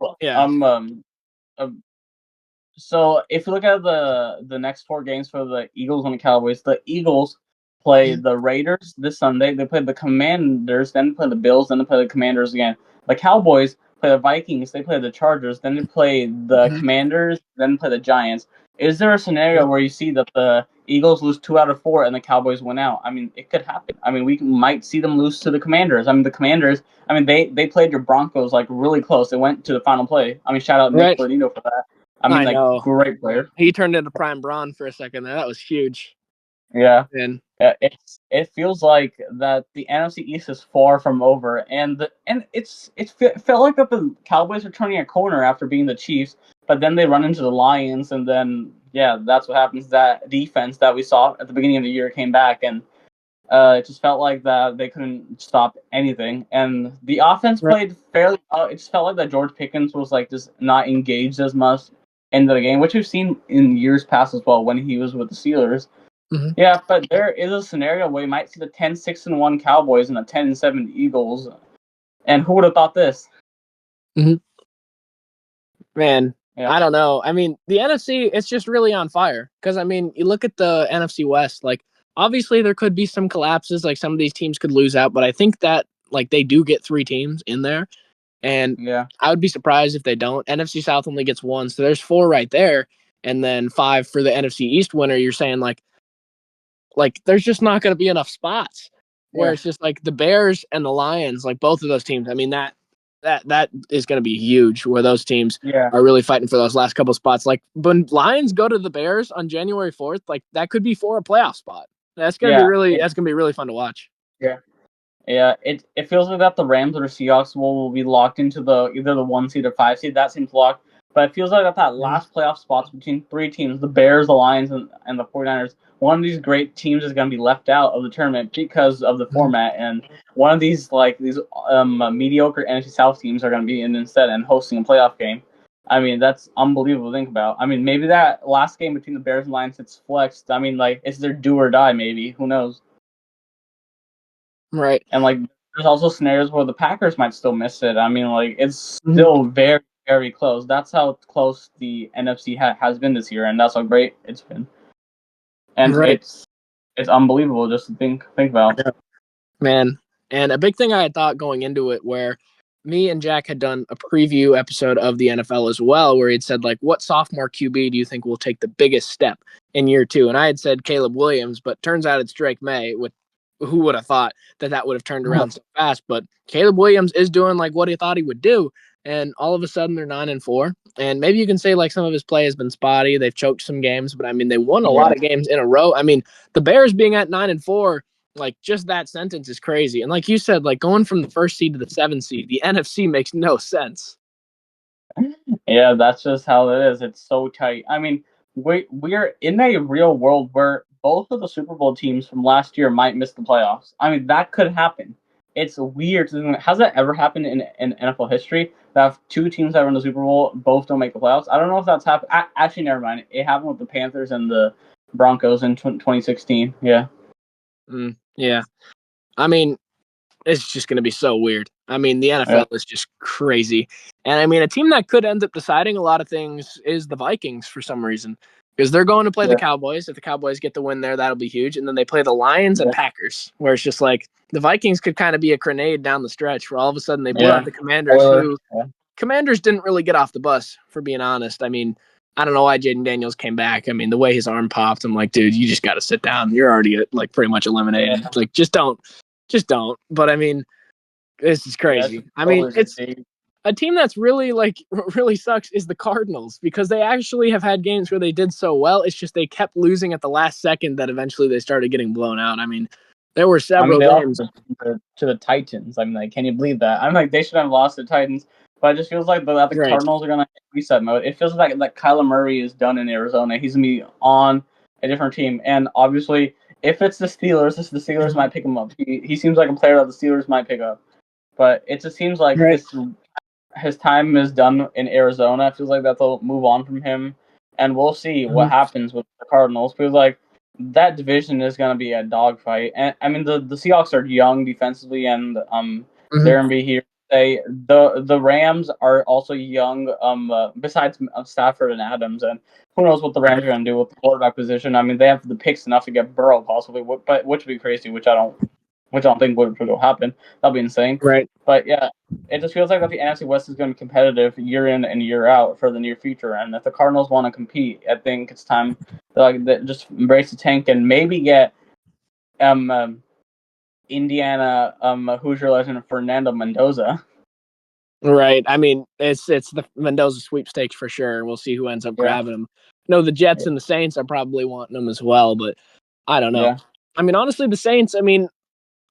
so if you look at the next 4 games for the Eagles and the Cowboys, the Eagles play the Raiders this Sunday. They play the Commanders, then play the Bills, then they play the Commanders again. The Cowboys play the Vikings, they play the Chargers, then they play the Commanders, then play the Giants. Is there a scenario where you see that the Eagles lose 2 out of 4 and the Cowboys win out? I mean, it could happen. I mean, we might see them lose to the Commanders. I mean, the Commanders, they played your Broncos like really close. They went to the final play. I mean, shout out Nick Bernino for that. I mean, like, great player. He turned into Prime Braun for a second there. That was huge. Yeah. And it feels like that the NFC East is far from over, and it felt like that the Cowboys are turning a corner after being the Chiefs, but then they run into the Lions, and then that's what happens. That defense that we saw at the beginning of the year came back, and it just felt like that they couldn't stop anything, and the offense played fairly well. It just felt like that George Pickens was like just not engaged as much into the game, which we've seen in years past as well when he was with the Steelers. Yeah, but there is a scenario where you might see the 10-6-1 Cowboys and the 10-7 Eagles, and who would have thought this? Man, I don't know. I mean, the NFC, it's just really on fire because I mean, you look at the NFC West. Like, obviously, there could be some collapses. Like, some of these teams could lose out, but I think that like they do get 3 teams in there, and I would be surprised if they don't. NFC South only gets 1, so there's 4 right there, and then 5 for the NFC East winner. You're saying like there's just not going to be enough spots where it's just like the Bears and the Lions, like both of those teams. I mean, that is going to be huge where those teams are really fighting for those last couple spots. Like when Lions go to the Bears on January 4th, like that could be for a playoff spot. That's going to be really fun to watch. Yeah, it feels like that the Rams or the Seahawks will be locked into either the 1 seed or 5 seed. That seems locked. But it feels like that last playoff spots between 3 teams, the Bears, the Lions, and the 49ers, one of these great teams is going to be left out of the tournament because of the format. And one of these mediocre NFC South teams are going to be in instead and hosting a playoff game. I mean, that's unbelievable to think about. I mean, maybe that last game between the Bears and Lions, it's flexed. I mean, like, it's their do or die, maybe. Who knows? Right. And, like, there's also scenarios where the Packers might still miss it. I mean, like, it's still very, very close. That's how close the NFC has been this year, and that's how great it's been. And it's unbelievable just to think about. Yeah. Man, and a big thing I had thought going into it, where me and Jack had done a preview episode of the NFL as well, where he'd said, like, what sophomore QB do you think will take the biggest step in year 2? And I had said Caleb Williams, but turns out it's Drake May. Who would have thought that would have turned around so fast? But Caleb Williams is doing like what he thought he would do, and all of a sudden they're 9-4. And maybe you can say like some of his play has been spotty. They've choked some games, but I mean they won a lot of games in a row. I mean the Bears being at 9-4. Like, just that sentence is crazy. And like you said, like going from the 1st seed to the 7th seed, the NFC makes no sense. Yeah, that's just how it is. It's so tight. I mean, we're in a real world where both of the Super Bowl teams from last year might miss the playoffs. I mean, that could happen. It's weird. Has that ever happened in NFL history? That 2 teams that are in the Super Bowl both don't make the playoffs? I don't know if that's happened. Actually, never mind. It happened with the Panthers and the Broncos in 2016. Yeah. Yeah. I mean, it's just going to be so weird. I mean, the NFL is just crazy. And I mean, a team that could end up deciding a lot of things is the Vikings for some reason, because they're going to play the Cowboys. If the Cowboys get the win there, that'll be huge. And then they play the Lions and Packers, where it's just like the Vikings could kind of be a grenade down the stretch, where all of a sudden they blew out the Commanders, who Commanders didn't really get off the bus, for being honest. I mean, I don't know why Jaden Daniels came back. I mean, the way his arm popped, I'm like, dude, you just got to sit down. You're already like pretty much eliminated. Like, just don't. But I mean, this is crazy. I mean, it's a team that's really really sucks is the Cardinals, because they actually have had games where they did so well. It's just they kept losing at the last second that eventually they started getting blown out. I mean, there were several games to the Titans. I mean, like, can you believe that? I'm like, they should have lost to the Titans, but it just feels like the Cardinals are gonna reset mode. It feels like Kyler Murray is done in Arizona. He's gonna be on a different team, and obviously, if it's the Steelers, the Steelers might pick him up. He seems like a player that the Steelers might pick up, but it just seems like his time is done in Arizona. It feels like that they'll move on from him, and we'll see what happens with the Cardinals. Feels like that division is going to be a dogfight. And I mean, the Seahawks are young defensively, and they're going to be here. The Rams are also young. Besides Stafford and Adams, and who knows what the Rams are going to do with the quarterback position. I mean, they have the picks enough to get Burrow possibly, but which would be crazy. Which I don't think would happen. That'll be insane. Right. But yeah, it just feels like that the NFC West is going to be competitive year in and year out for the near future. And if the Cardinals want to compete, I think it's time to just embrace the tank and maybe get Indiana Hoosier legend Fernando Mendoza. Right. I mean, it's the Mendoza sweepstakes for sure. We'll see who ends up grabbing him. No, the Jets and the Saints are probably wanting him as well, but I don't know. Yeah. I mean, honestly, the Saints, I mean,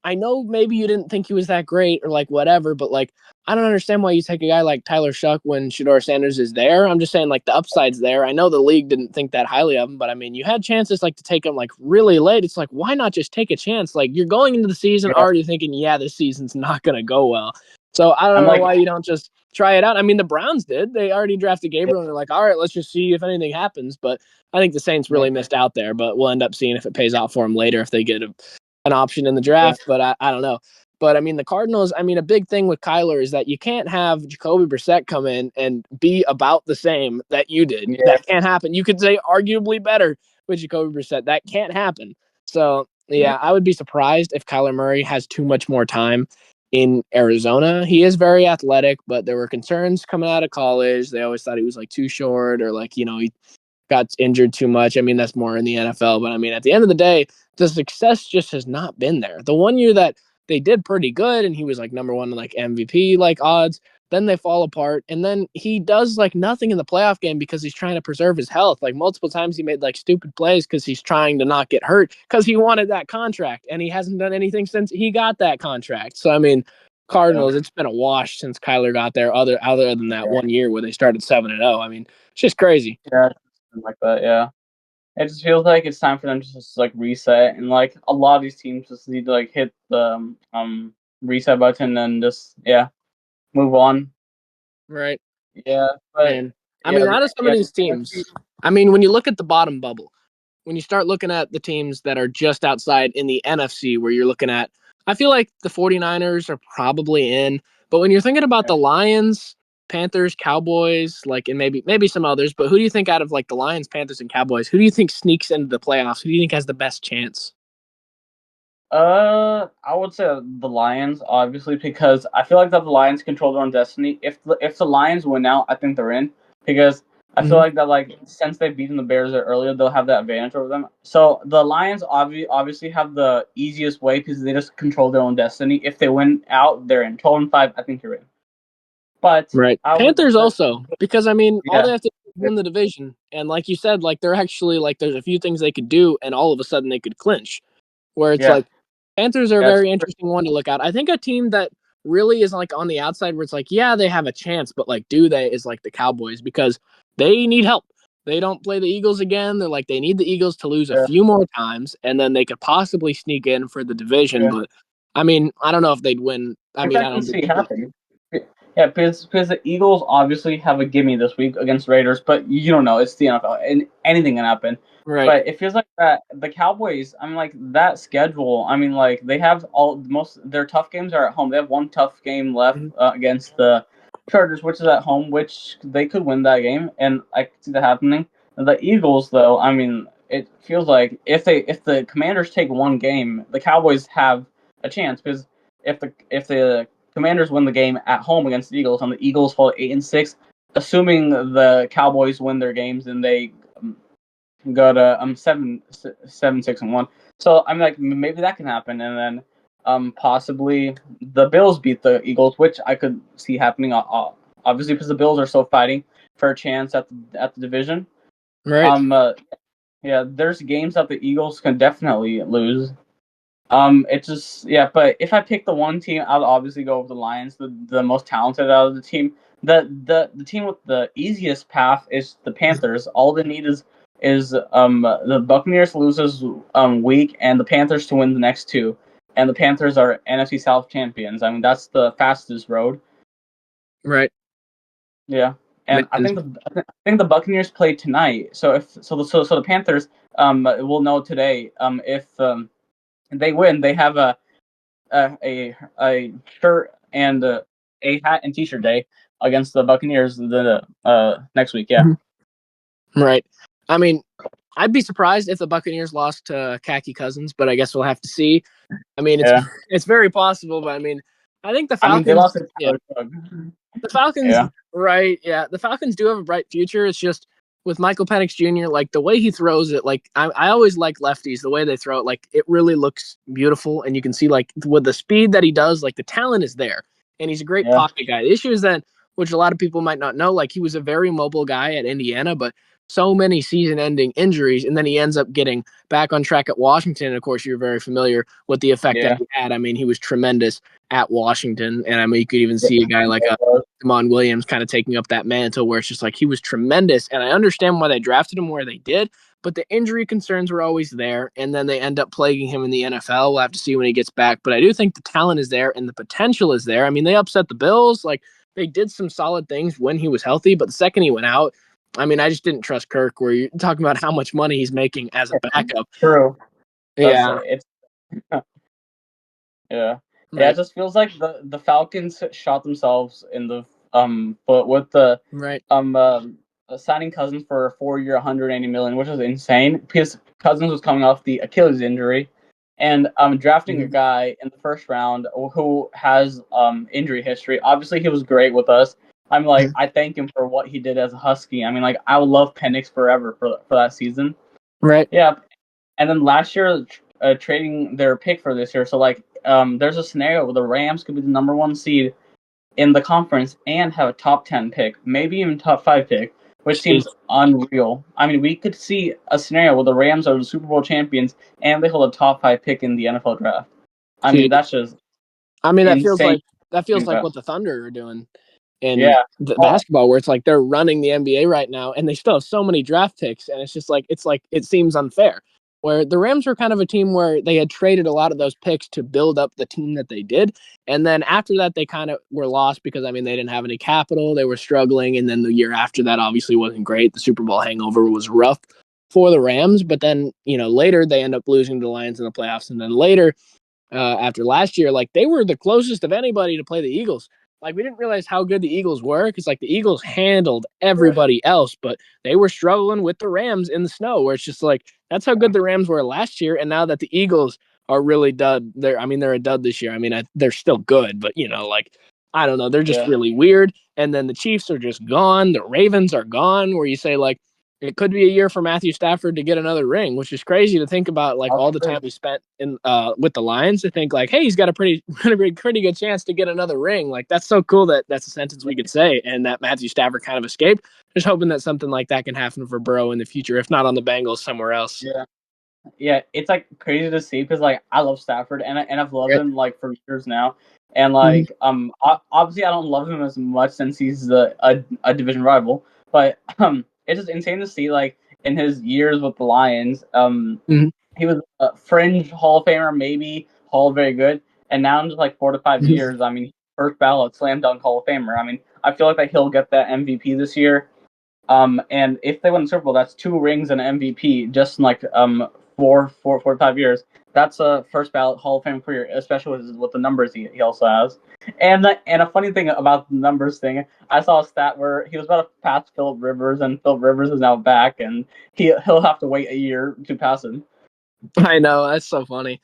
I know maybe you didn't think he was that great or like whatever, but like I don't understand why you take a guy like Tyler Shuck when Shedeur Sanders is there. I'm just saying like the upside's there. I know the league didn't think that highly of him, but I mean you had chances like to take him like really late. It's like why not just take a chance? Like you're going into the season already thinking, this season's not gonna go well. So I don't know why you don't just try it out. I mean the Browns did. They already drafted Gabriel and they're like, all right, let's just see if anything happens. But I think the Saints really missed out there, but we'll end up seeing if it pays out for them later if they get an option in the draft, but I don't know. But I mean, the Cardinals, I mean, a big thing with Kyler is that you can't have Jacoby Brissett come in and be about the same that you did. Yeah. That can't happen. You could say arguably better with Jacoby Brissett. That can't happen. So, I would be surprised if Kyler Murray has too much more time in Arizona. He is very athletic, but there were concerns coming out of college. They always thought he was like too short or like, he got injured too much. I mean, that's more in the NFL. But I mean, at the end of the day, the success just has not been there. The one year that they did pretty good and he was like number one in like MVP like odds, then they fall apart. And then he does like nothing in the playoff game because he's trying to preserve his health. Like multiple times he made like stupid plays because he's trying to not get hurt because he wanted that contract and he hasn't done anything since he got that contract. So, I mean, Cardinals, it's been a wash since Kyler got there other than that 1 year where they started 7-0. I mean, it's just crazy. Yeah, like that, yeah. It just feels like it's time for them to just like reset, and like a lot of these teams just need to like hit the reset button and just move on. Right. Yeah, but I mean, out of some of these teams, I mean, when you look at the bottom bubble, when you start looking at the teams that are just outside in the NFC, where you're looking at, I feel like the 49ers are probably in, but when you're thinking about the Lions, Panthers, Cowboys, like, and maybe some others, but who do you think out of like the Lions, Panthers, and Cowboys, who do you think sneaks into the playoffs? Who do you think has the best chance? I would say the Lions, obviously, because I feel like that the Lions control their own destiny. If the Lions win out, I think they're in, because I feel like that, like, since they've beaten the Bears earlier, they'll have that advantage over them. So the Lions obviously have the easiest way because they just control their own destiny. If they win out, they're in. 12-5, I think you're in. But Panthers also, because I mean, all they have to do is win the division, and like you said, like they're actually like there's a few things they could do, and all of a sudden they could clinch. Where it's like Panthers are a very interesting one to look at. I think a team that really is like on the outside, where it's like, they have a chance, but like, do they? Is like the Cowboys, because they need help. They don't play the Eagles again. They're like they need the Eagles to lose a few more times, and then they could possibly sneak in for the division. But I mean, I don't know if they'd win. I mean, I don't see it happen. Yeah, because the Eagles obviously have a gimme this week against Raiders, but you don't know. It's the NFL, and anything can happen. Right. But it feels like that the Cowboys, I mean, like that schedule, I mean, like they have their tough games are at home. They have one tough game left against the Chargers, which is at home, which they could win that game, and I could see that happening. The Eagles, though, I mean, it feels like if the Commanders take one game, the Cowboys have a chance because if the Commanders win the game at home against the Eagles and the Eagles fall 8-6, assuming the Cowboys win their games and they go to 7-6-1. So I'm like maybe that can happen, and then possibly the Bills beat the Eagles, which I could see happening. Obviously, because the Bills are still fighting for a chance at the division. Right. Yeah, there's games that the Eagles can definitely lose. It's just but if I pick the one team, I'll obviously go with the Lions, the most talented out of the team. The team with the easiest path is the Panthers. All they need is the Buccaneers loses week and the Panthers to win the next two, and the Panthers are NFC South champions. I mean that's the fastest road. Right. Yeah, and I And, think the Buccaneers play tonight. So the Panthers will know today if they win, they have a shirt and a hat and T-shirt day against the Buccaneers the next week. Yeah, right. I mean, I'd be surprised if the Buccaneers lost to Khaki Cousins, but I guess we'll have to see. I mean, it's yeah. it's very possible, but I mean, I think the I mean, they Falcons, lost to yeah, Tyler Sugg. the Falcons, Yeah, right? Yeah, the Falcons do have a bright future. It's just with Michael Penix Jr., like the way he throws it, like I always like lefties, the way they throw it, like it really looks beautiful, and you can see like with the speed that he does, like the talent is there, and he's a great yeah, pocket guy. The issue is that, which a lot of people might not know, like he was a very mobile guy at Indiana, but so many season-ending injuries, and then he ends up getting back on track at Washington. And of course, you're very familiar with the effect that yeah. he had. I mean, he was tremendous at Washington, and I mean, you could even see a guy like a Yeah, Damon Williams kind of taking up that mantle where it's just like he was tremendous. And I understand why they drafted him where they did, but the injury concerns were always there. And then they end up plaguing him in the NFL. We'll have to see when he gets back. But I do think the talent is there and the potential is there. I mean, they upset the Bills. Like they did some solid things when he was healthy, but the second he went out, I mean, I just didn't trust Kirk where you're talking about how much money he's making as a backup. true. That's Yeah. it's yeah. Yeah, it Right. just feels like the Falcons shot themselves in the foot with the Right. um uh, signing Cousins for a 4-year, 180 million, which is insane because Cousins was coming off the Achilles injury, and drafting a Mhm. guy in the first round who has injury history. Obviously, he was great with us. I'm like, I thank him for what he did as a Husky. I mean, like, I would love Penix forever for that season. Right. Yeah, and then last year, trading their pick for this year. So like, there's a scenario where the Rams could be the number one seed in the conference and have a top 10 pick, maybe even top 5 pick, which Jeez. seems unreal. I mean, we could see a scenario where the Rams are the Super Bowl champions and they hold a top 5 pick in the NFL draft. I mean, Jeez. that's just I mean, insane. that feels like what the Thunder are doing in Yeah. the Oh, basketball, where it's like they're running the NBA right now, and they still have so many draft picks, and it's like it seems unfair. Where the Rams were kind of a team where they had traded a lot of those picks to build up the team that they did, and then after that they kind of were lost because I mean they didn't have any capital, they were struggling, and then the year after that obviously wasn't great. The Super Bowl hangover was rough for the Rams, but then later they end up losing to the Lions in the playoffs, and then later after last year, like they were the closest of anybody to play the Eagles. Like we didn't realize how good the Eagles were because like the Eagles handled everybody else, but they were struggling with the Rams in the snow. Where it's just like that's how good the Rams were last year, and now that the Eagles are really dud, they're a dud this year. I mean, they're still good, but like I don't know, they're just yeah. really weird. And then the Chiefs are just gone. The Ravens are gone. Where you say like it could be a year for Matthew Stafford to get another ring, which is crazy to think about. Like all the time he spent in with the Lions, to think like, hey, he's got a pretty good chance to get another ring. Like that's so cool that that's a sentence we could say, and that Matthew Stafford kind of escaped. Just hoping that something like that can happen for Burrow in the future, if not on the Bengals, somewhere else. Yeah. Yeah, it's like crazy to see because like I love Stafford and I've loved Right. him like for years now, and Mhm. like obviously I don't love him as much since he's a division rival, but it's just insane to see like in his years with the Lions, Mhm. he was a fringe Hall of Famer, maybe Hall of Very Good, and now in just like 4 to 5 Mhm. years, I mean first ballot slam dunk Hall of Famer. I mean I feel like that he'll get that MVP this year. And if they win the Super Bowl, that's 2 rings and an MVP just in like 4 to 5 years. That's a first ballot Hall of Fame career, especially with the numbers he also has. And a funny thing about the numbers thing, I saw a stat where he was about to pass Phillip Rivers, and Phillip Rivers is now back, and he'll have to wait a year to pass him. I know, that's so funny.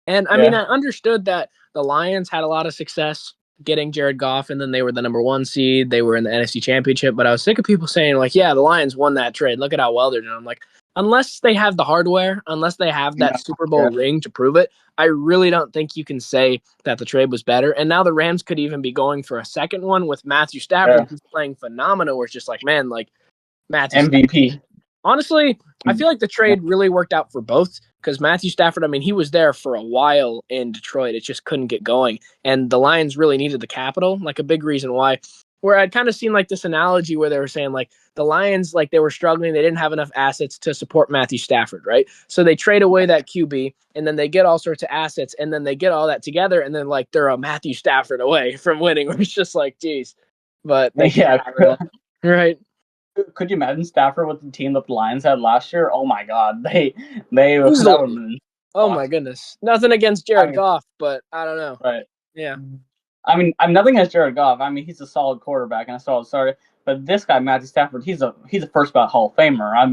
And I mean, Yeah. I understood that the Lions had a lot of success getting Jared Goff, and then they were the number 1 seed. They were in the NFC Championship, but I was sick of people saying, like, yeah, the Lions won that trade. Look at how well they're doing. I'm like, unless they have the hardware, unless they have that Super Bowl ring to prove it, I really don't think you can say that the trade was better. And now the Rams could even be going for a second one with Matthew Stafford, who's playing phenomenal, where it's just like, man, like, Matthew MVP. Stafford. Honestly, I feel like the trade really worked out for both because Matthew Stafford, I mean, he was there for a while in Detroit. It just couldn't get going. And the Lions really needed the capital, like a big reason why. Where I'd kind of seen like this analogy where they were saying like the Lions, like they were struggling. They didn't have enough assets to support Matthew Stafford, right? So they trade away that QB and then they get all sorts of assets and then they get all that together and then like they're a Matthew Stafford away from winning. Where it's just like, geez. But they can't have it all. Right. Could you imagine Stafford with the team that the Lions had last year? Oh my God, they that would have Easily. been. Oh my goodness. Nothing against I Jared mean, Goff, but I don't know. right. Yeah. I mean, I'm nothing against Jared Goff. I mean, he's a solid quarterback and a solid starter. But this guy, Matthew Stafford, he's a first ballot Hall of Famer. I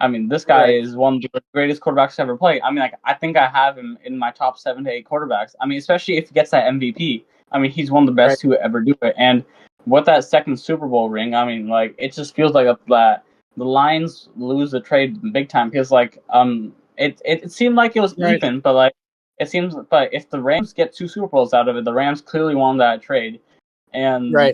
mean, this guy Right. is one of the greatest quarterbacks to ever play. I mean, like, I think I have him in my top 7 to 8 quarterbacks. I mean, especially if he gets that MVP. I mean, he's one of the Right. best to ever do it. And with that second Super Bowl ring, I mean, like, it just feels like that the Lions lose the trade big time because, like, it seemed like it was Right. even, but like. It seems, but if the Rams get 2 Super Bowls out of it, the Rams clearly won that trade, and Right.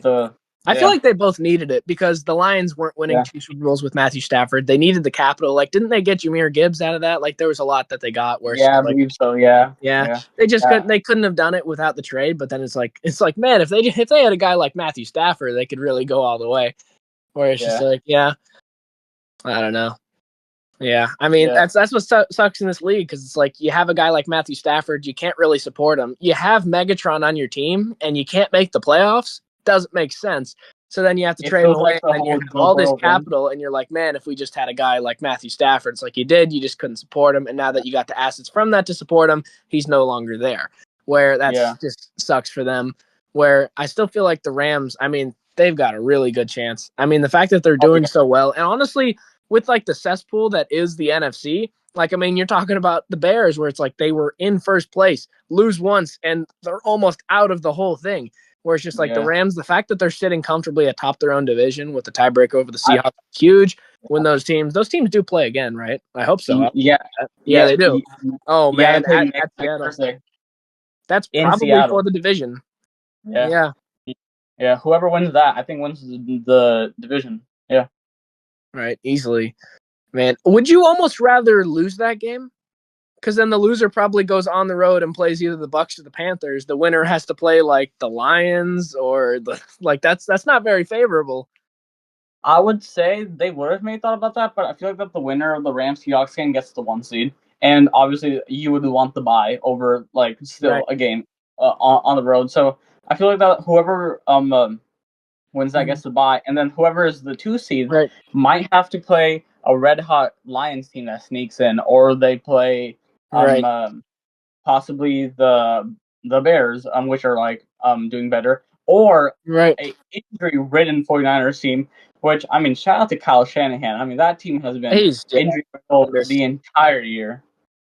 I feel yeah, like they both needed it because the Lions weren't winning yeah, 2 Super Bowls with Matthew Stafford. They needed the capital. Like, didn't they get Jahmyr Gibbs out of that? Like, there was a lot that they got where it's yeah, just I like, believe so. Yeah, yeah, yeah, they just yeah, couldn't have done it without the trade. But then it's like, man, if they had a guy like Matthew Stafford, they could really go all the way. Where it's just yeah, like, yeah, I don't know. Yeah, I mean yeah, that's what sucks in this league because it's like you have a guy like Matthew Stafford, you can't really support him. You have Megatron on your team, and you can't make the playoffs. Doesn't make sense. So then you have to It trade him feels away, like and the then you whole have Joe all this Burrow thing. capital, and you're like, man, if we just had a guy like Matthew Stafford, it's like you did, you just couldn't support him, and now that you got the assets from that to support him, he's no longer there. Where that's Yeah, just sucks for them. Where I still feel like the Rams, I mean, they've got a really good chance. I mean, the fact that they're oh doing yeah, so well, and honestly with like the cesspool that is the NFC, like I mean, you're talking about the Bears where it's like they were in first place, lose once, and they're almost out of the whole thing. Where it's just like the yeah. Rams, the fact that they're sitting comfortably atop their own division with the tiebreaker over the I, Seahawks, huge. When those teams do play again, right? I hope so. yeah, Yeah, yeah, they do. Oh yeah. They man, play at next Seattle, Thursday that's in probably for Seattle. the division. Yeah, Yeah, yeah. Whoever wins that, I think wins the division. Yeah. right, easily. Man, would you almost rather lose that game? Because then the loser probably goes on the road and plays either the Bucks or the Panthers. The winner has to play like the Lions or the like. That's not very favorable. I would say they would have made thought about that, but I feel like that the winner of the Rams Seahawks game gets the 1 seed, and obviously you would want the bye over like Right, still a game on the road. So I feel like that whoever wins that gets the bye, and then whoever is the 2 seed right, might have to play a red hot Lions team that sneaks in, or they play um, right, um possibly the Bears, which are like doing better, or right. a injury ridden 49ers team, which I mean, shout out to Kyle Shanahan. I mean, that team has been He's just injury riddled tremendous. the entire year.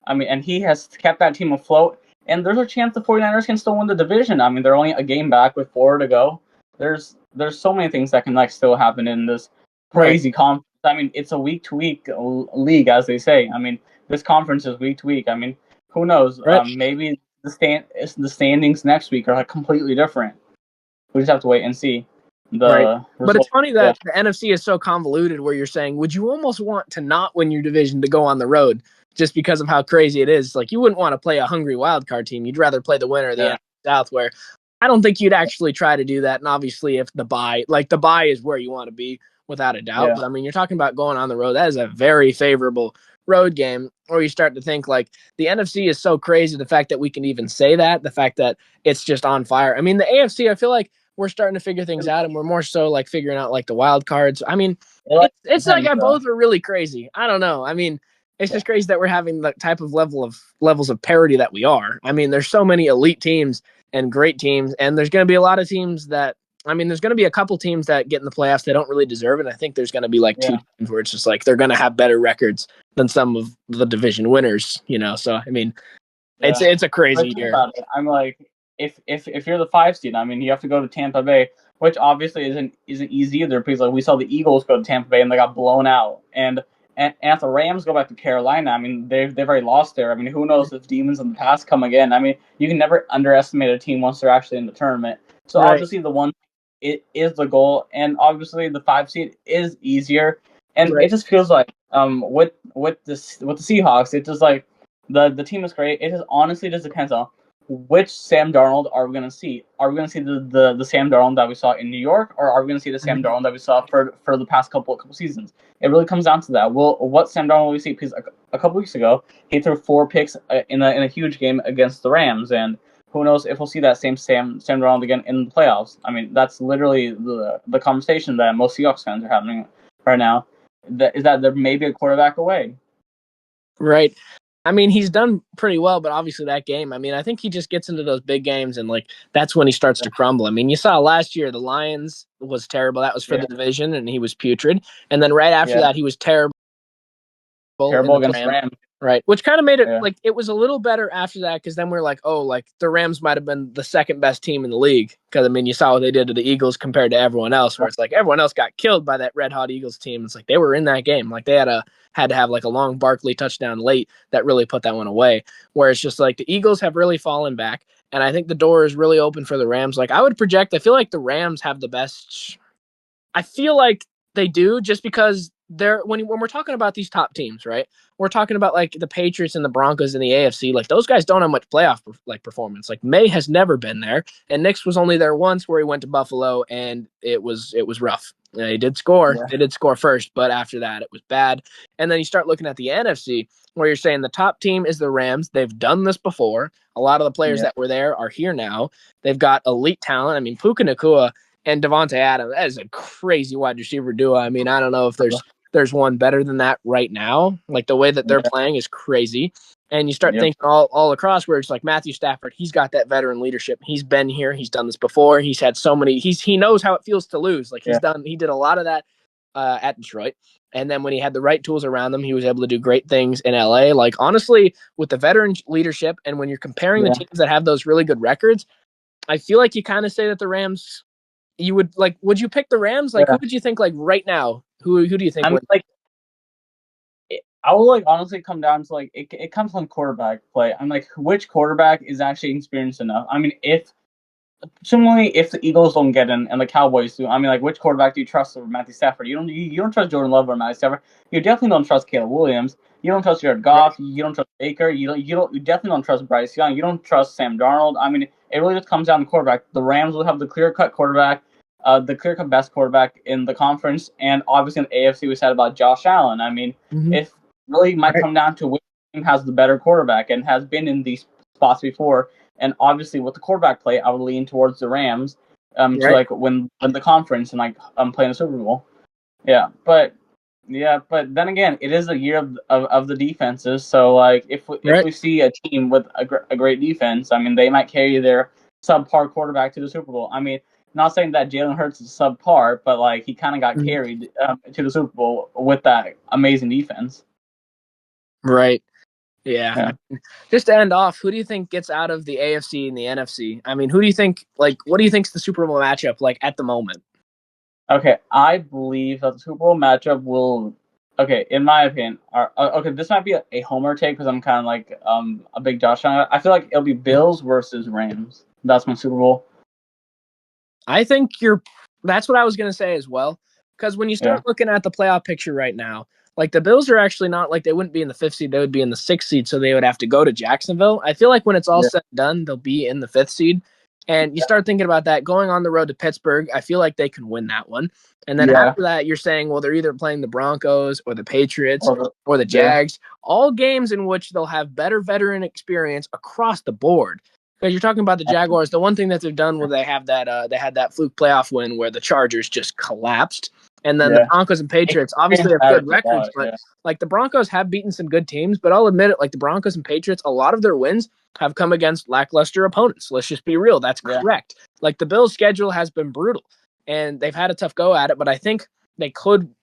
I mean, and he has kept that team afloat. And there's a chance the 49ers can still win the division. I mean, they're only a game back with 4 to go. There's so many things that can like still happen in this Right, crazy conference. I mean, it's a week to week league, as they say. I mean, this conference is week to week. I mean, who knows? right, Maybe the standings next week are like completely different. We just have to wait and see right. the But it's result. funny Yeah, that the NFC is so convoluted. Where you're saying, would you almost want to not win your division to go on the road just because of how crazy it is? Like you wouldn't want to play a hungry wild card team. You'd rather play the winner of the yeah, NFC South, where I don't think you'd actually try to do that. And obviously, if the bye is where you want to be without a doubt. yeah. But I mean, you're talking about going on the road. That is a very favorable road game. Or you start to think like the NFC is so crazy. The fact that we can even say that, the fact that it's just on fire. I mean, the AFC, I feel like we're starting to figure things out, and we're more so like figuring out like the wild cards. I mean, It like it's like depends I though. both are really crazy. I don't know. I mean, it's just crazy that we're having the type of levels of parity that we are. I mean, there's so many elite teams and great teams, and there's going to be a lot of teams that. I mean, there's going to be a couple teams that get in the playoffs that don't really deserve it. I think there's going to be like two teams where it's just like they're going to have better records than some of the division winners, you know. So I mean, it's a crazy year. I'm like, if you're the 5 seed, I mean, you have to go to Tampa Bay, which obviously isn't easy either, because like we saw the Eagles go to Tampa Bay and they got blown out, and if the Rams go back to Carolina, I mean, they've already lost there. I mean, who knows if demons in the past come again? I mean, you can never underestimate a team once they're actually in the tournament. So obviously the one it is the goal, and obviously the 5 seed is easier, and it just feels like with the Seahawks, it's just like the team is great. It just honestly just depends on which Sam Darnold are we going to see. Are we going to see the Sam Darnold that we saw in New York, or are we going to see the Sam Darnold that we saw for the past couple seasons? It really comes down to that. What Sam Darnold will we see? Because a couple weeks ago, he threw 4 picks in a huge game against the Rams, and who knows if we'll see that same Sam Darnold again in the playoffs. I mean, that's literally the conversation that most Seahawks fans are having right now, is that there may be a quarterback away. Right. I mean, he's done pretty well, but obviously that game, I mean, I think he just gets into those big games and like that's when he starts to crumble. I mean, you saw last year the Lions was terrible. That was for the division and he was putrid. And then right after that he was terrible against Rams. Right. Which kind of made it like it was a little better after that, because then we're like, oh, like the Rams might have been the second best team in the league. Because I mean, you saw what they did to the Eagles compared to everyone else, where it's like everyone else got killed by that red hot Eagles team. It's like they were in that game. Like they had to have like a long Barkley touchdown late that really put that one away. Where it's just like the Eagles have really fallen back. And I think the door is really open for the Rams. Like I would project, I feel like the Rams have the best. I feel like they do, just because they're when we're talking about these top teams, right? We're talking about like the Patriots and the Broncos in the AFC. Like those guys don't have much playoff like performance. Like May has never been there, and Nick's was only there once, where he went to Buffalo, and it was rough. He did score. Yeah. They did score first, but after that, it was bad. And then you start looking at the NFC, where you're saying the top team is the Rams. They've done this before. A lot of the players that were there are here now. They've got elite talent. I mean, Puka Nacua and Devontae Adams, that is a crazy wide receiver duo. I mean, I don't know if there's one better than that right now. Like the way that they're playing is crazy. And you start thinking all across, where it's like Matthew Stafford, he's got that veteran leadership. He's been here. He's done this before. He's had so many. He knows how it feels to lose. Like he did a lot of that at Detroit. And then when he had the right tools around him, he was able to do great things in LA. Like honestly, with the veteran leadership, and when you're comparing the teams that have those really good records, I feel like you kind of say that the Rams, you would you pick the Rams? Like who would you think, like right now? Who do you think? I mean, like, I will like honestly come down to like it comes on quarterback play. I'm like, which quarterback is actually experienced enough? I mean, if the Eagles don't get in and the Cowboys do, I mean, like, which quarterback do you trust over Matthew Stafford? You don't trust Jordan Love or Matthew Stafford. You definitely don't trust Caleb Williams. You don't trust Jared Goff. Right. You don't trust Baker. You definitely don't trust Bryce Young. You don't trust Sam Darnold. I mean, it really just comes down to quarterback. The Rams will have the clear-cut quarterback, the clear-cut best quarterback in the conference, and obviously in the AFC we said about Josh Allen. I mean, it really might come down to which team has the better quarterback and has been in these spots before. And obviously, with the quarterback play, I would lean towards the Rams to like win the conference and like playing the Super Bowl. But then again, it is a year of the defenses. So like if we see a team with a great defense, I mean, they might carry their subpar quarterback to the Super Bowl. I mean, not saying that Jalen Hurts is subpar, but like he kind of got carried to the Super Bowl with that amazing defense. Right. Yeah. Just to end off, who do you think gets out of the AFC and the NFC? I mean, who do you think, like, what do you think is the Super Bowl matchup like at the moment? Okay, I believe that the Super Bowl matchup will, in my opinion, this might be a homer take because I'm kind of like a big Josh Allen. I feel like it'll be Bills versus Rams. That's my Super Bowl. I think that's what I was going to say as well. Because when you start looking at the playoff picture right now, like the Bills are actually not like they wouldn't be in the 5th seed. They would be in the 6th seed. So they would have to go to Jacksonville. I feel like when it's all said and done, they'll be in the 5th seed. And you start thinking about that going on the road to Pittsburgh. I feel like they can win that one. And then after that, you're saying, well, they're either playing the Broncos or the Patriots or the Jags, all games in which they'll have better veteran experience across the board. Because you're talking about the Jaguars, the one thing that they've done where they had that fluke playoff win where the Chargers just collapsed. And then the Yeah. Broncos and It Patriots obviously have good matters a records, lot. but Yeah. like the Broncos have beaten some good teams, but I'll admit it, like the Broncos and Patriots, a lot of their wins have come against lackluster opponents. Let's just be real. That's Yeah. correct. Like the Bills' schedule has been brutal and they've had a tough go at it, but I think they could.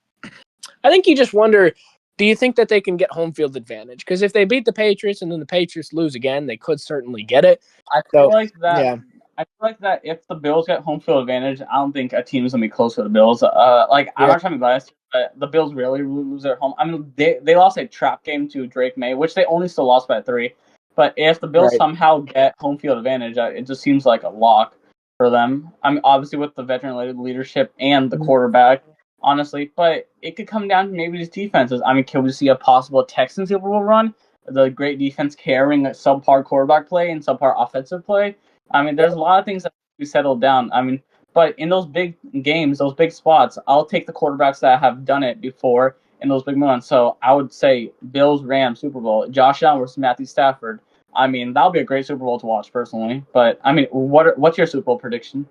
I think you just wonder, do you think that they can get home field advantage? Because if they beat the Patriots and then the Patriots lose again, they could certainly get it. I feel So, like that. yeah. I feel like that if the Bills get home field advantage, I don't think a team's gonna be close to the Bills. Like I'm Yeah. not trying to be biased, but the Bills really lose at home. I mean, they lost a trap game to Drake May, which they only still lost by 3. But if the Bills Right. somehow get home field advantage, it just seems like a lock for them. I mean, obviously with the veteran leadership and the quarterback, honestly, but it could come down to maybe these defenses. I mean, can we see a possible Texans Super Bowl run? The great defense carrying a subpar quarterback play and subpar offensive play. I mean, there's a lot of things that we settled down. I mean, but in those big games, those big spots, I'll take the quarterbacks that have done it before in those big moments. So I would say Bills, Rams, Super Bowl, Josh Allen versus Matthew Stafford. I mean, that'll be a great Super Bowl to watch personally. But I mean, what's your Super Bowl prediction?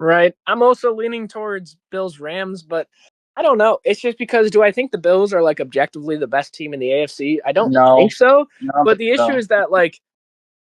Right. I'm also leaning towards Bills Rams, but I don't know. It's just because do I think the Bills are like objectively the best team in the AFC? I don't think No, so. no, I don't But think the issue so. is that like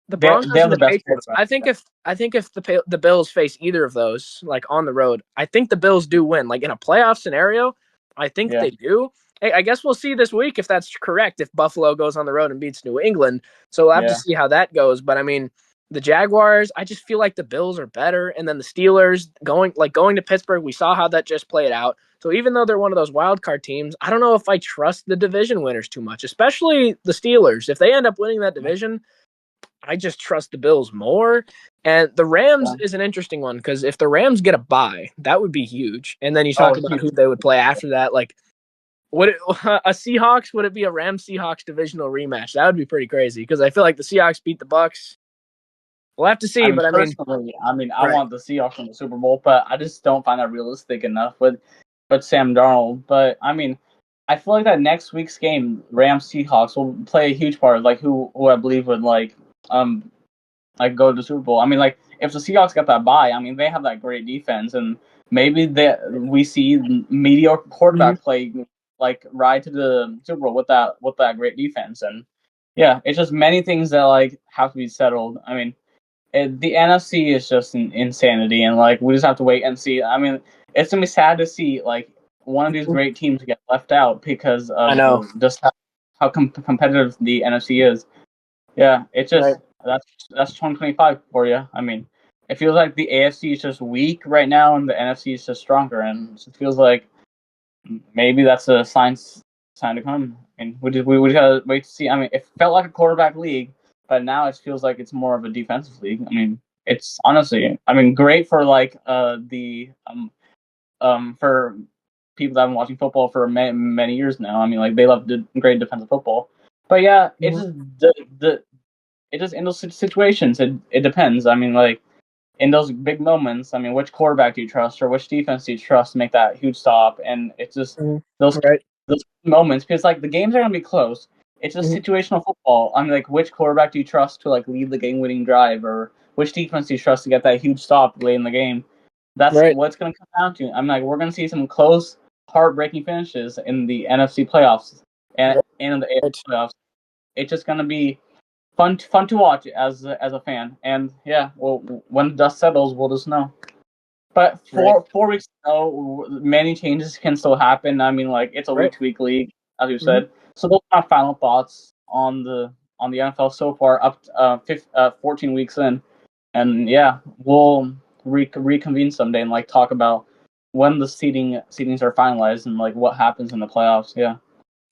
the They Broncos have and the the best Patriots. quarterback. I think if the Bills face either of those like on the road, I think the Bills do win. Like in a playoff scenario, I think Yeah, they do. Hey, I guess we'll see this week if that's correct. If Buffalo goes on the road and beats New England, so we'll have to yeah. see how that goes. But I mean, the Jaguars, I just feel like the Bills are better, and then the Steelers going to Pittsburgh. We saw how that just played out. So even though they're one of those wild card teams, I don't know if I trust the division winners too much, especially the Steelers. If they end up winning that division, I just trust the Bills more. And the Rams Yeah. is an interesting one because if the Rams get a bye, that would be huge. And then you talk Oh, about huge. who they would play after that. Like, would it a Seahawks? Would it be a Rams Seahawks divisional rematch? That would be pretty crazy because I feel like the Seahawks beat the Bucks. We'll have to I see, mean, but I mean, personally, I right, want the Seahawks in the Super Bowl, but I just don't find that realistic enough with Sam Darnold. But I mean, I feel like that next week's game, Rams Seahawks, will play a huge part. Like who I believe would um go to the Super Bowl. I mean, like if the Seahawks got that bye, I mean they have that great defense, and maybe we see mediocre mm-hmm. quarterback play like ride to the Super Bowl with that great defense, and yeah, it's just many things that like have to be settled. I mean the NFC is just insanity, and like we just have to wait and see. I mean, it's gonna be sad to see like one of these great teams get left out because I of know, just how competitive the NFC is. Yeah, it's right? just that's 2025 for you. I mean, it feels like the AFC is just weak right now, and the NFC is just stronger, and it feels like maybe that's a sign to come. And we just gotta wait to see. I mean, it felt like a quarterback league, but now it feels like it's more of a defensive league. I mean, it's honestly, I mean, great for like the for people that have been watching football for many years now. I mean, like they love great defensive football. But yeah, it's Mhm. just the it just in those situations it depends. I mean, like in those big moments, I mean, which quarterback do you trust or which defense do you trust to make that huge stop? And it's just Mhm. those Right. those moments because like the games are gonna be close. It's just Mhm. situational football. I mean, like which quarterback do you trust to like lead the game-winning drive, or which defense do you trust to get that huge stop late in the game? That's Right. what's gonna come down to. I'm like, we're gonna see some close, heartbreaking finishes in the NFC playoffs Right. and in the AFC Right. playoffs. It's just gonna be fun to watch as a fan. And yeah, well, when the dust settles, we'll just know. But Right. 4 weeks ago, many changes can still happen. I mean, like it's a Right. week to week league, as you Mhm. said. So those are my final thoughts on the NFL so far, up 14 weeks in, and yeah, we'll reconvene someday and like talk about when the seedings are finalized and like what happens in the playoffs. Yeah,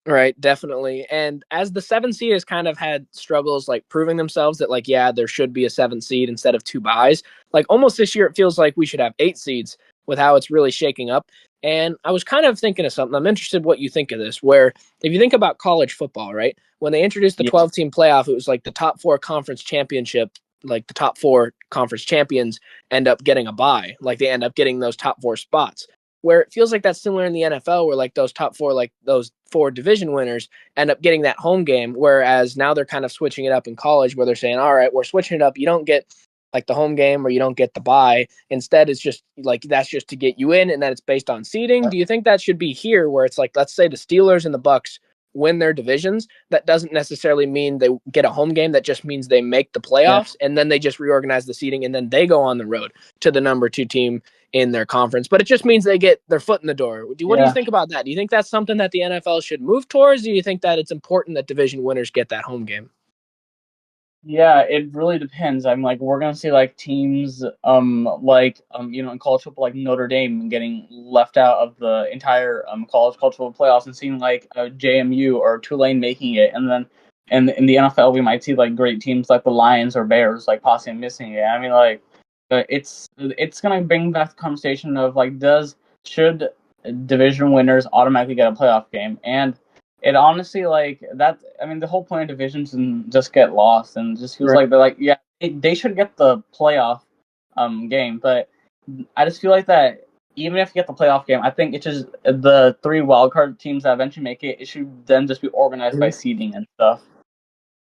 Right, definitely. And as the 7 seed has kind of had struggles like proving themselves that like yeah, there should be a 7 seed instead of two buys. Like almost this year it feels like we should have 8 seeds with how it's really shaking up. And I was kind of thinking of something. I'm interested what you think of this where if you think about college football, right? When they introduced the yeah, 12-team playoff, it was like the top 4 conference championship, like the top 4 conference champions end up getting a bye. Like they end up getting those top 4 spots where it feels like that's similar in the NFL, where like those top 4, like those 4 division winners end up getting that home game. Whereas now they're kind of switching it up in college where they're saying, all right, we're switching it up. You don't get like the home game where you don't get the bye. Instead, it's just like that's just to get you in, and then it's based on seeding. Do you think that should be here, where it's like, let's say the Steelers and the Bucks win their divisions? That doesn't necessarily mean they get a home game. That just means they make the playoffs, and then they just reorganize the seeding, and then they go on the road to the number 2 team in their conference. But it just means they get their foot in the door. What do you think about that? Do you think that's something that the NFL should move towards? Do you think that it's important that division winners get that home game? Yeah, it really depends. I'm like, we're gonna see like teams, in college football, like Notre Dame getting left out of the entire college football playoffs, and seeing like JMU or Tulane making it, and then in the NFL we might see like great teams like the Lions or Bears like possibly missing it. I mean, like, it's gonna bring back the conversation of like, should division winners automatically get a playoff game? And it honestly, like that. I mean, the whole point of divisions and just get lost, and it just feels like they're like, yeah, they should get the playoff game, but I just feel like that even if you get the playoff game, I think it's just the 3 wildcard teams that eventually make it. It should then just be organized by seeding and stuff.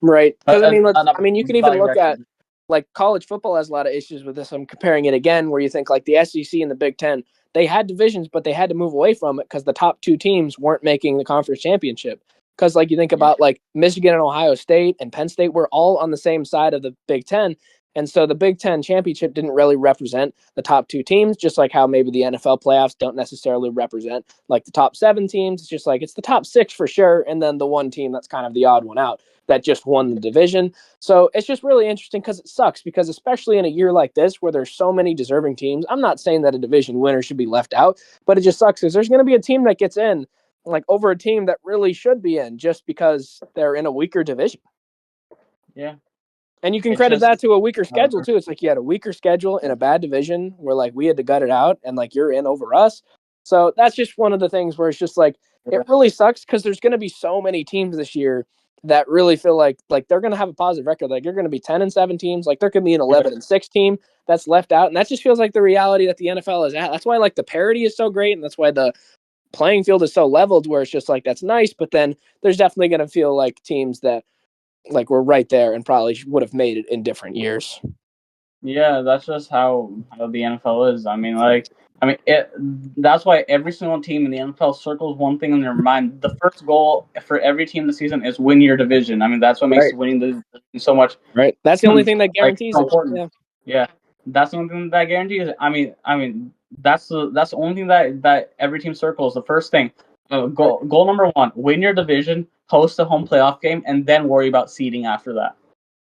Right. Because I mean, you can even look at direction. like college football has a lot of issues with this. I'm comparing it again, where you think like the SEC and the Big Ten, they had divisions, but they had to move away from it because the top 2 teams weren't making the conference championship. Because like you think about like Michigan and Ohio State and Penn State were all on the same side of the Big Ten. And so the Big Ten championship didn't really represent the top 2 teams, just like how maybe the NFL playoffs don't necessarily represent like the top 7 teams. It's just like it's the top 6 for sure. And then the one team that's kind of the odd one out that just won the division. So it's just really interesting because it sucks, because especially in a year like this where there's so many deserving teams, I'm not saying that a division winner should be left out, but it just sucks because there's going to be a team that gets in like over a team that really should be in just because they're in a weaker division. Yeah. And you can credit that to a weaker schedule too. It's like you had a weaker schedule in a bad division where like we had to gut it out and like you're in over us. So that's just one of the things where it's just like it really sucks because there's going to be so many teams this year that really feel like they're going to have a positive record. Like you're going to be 10-7 teams. Like there could be an 11-6 team that's left out. And that just feels like the reality that the NFL is at. That's why like the parity is so great. And that's why the playing field is so leveled where it's just like, that's nice. But then there's definitely going to feel like teams that like were right there and probably would have made it in different years. Yeah, that's just how the NFL is. I mean, that's why every single team in the NFL circles one thing in their mind. The first goal for every team this season is win your division. I mean, that's what makes winning the division so much. Right. That's the only thing that guarantees so it. important. Yeah, that's the only thing that guarantees it. I mean, that's the only thing that every team circles. The first thing, goal number 1: win your division, host a home playoff game, and then worry about seeding after that.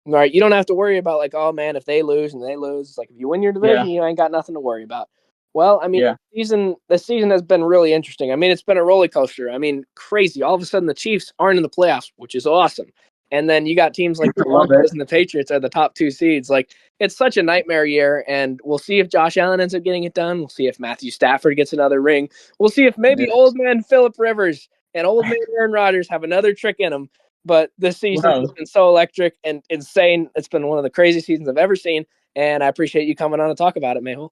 Right. You don't have to worry about like, oh man, if they lose and they lose, it's like if you win your division, you ain't got nothing to worry about. Well, I mean, this season has been really interesting. I mean, it's been a roller coaster. I mean, crazy. All of a sudden the Chiefs aren't in the playoffs, which is awesome. And then you got teams like the Broncos and the Patriots are the top 2 seeds. Like it's such a nightmare year, and we'll see if Josh Allen ends up getting it done. We'll see if Matthew Stafford gets another ring. We'll see if maybe old man Phillip Rivers and old man Aaron Rodgers have another trick in them. But this season has been so electric and insane. It's been one of the craziest seasons I've ever seen, and I appreciate you coming on to talk about it, MECOOL.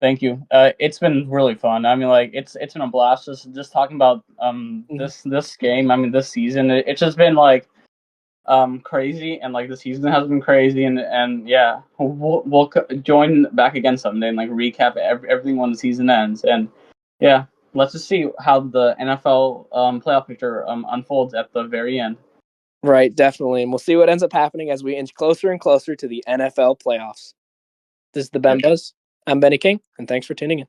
Thank you. It's been really fun. I mean, like it's been a blast just talking about this game. I mean, this season it's just been like crazy, and like the season has been crazy, and yeah, we'll join back again someday and like recap everything when the season ends. And yeah, let's just see how the NFL playoff picture unfolds at the very end. Right, definitely, and we'll see what ends up happening as we inch closer and closer to the NFL playoffs. This is the Ben Buzz. I'm Benny King, and thanks for tuning in.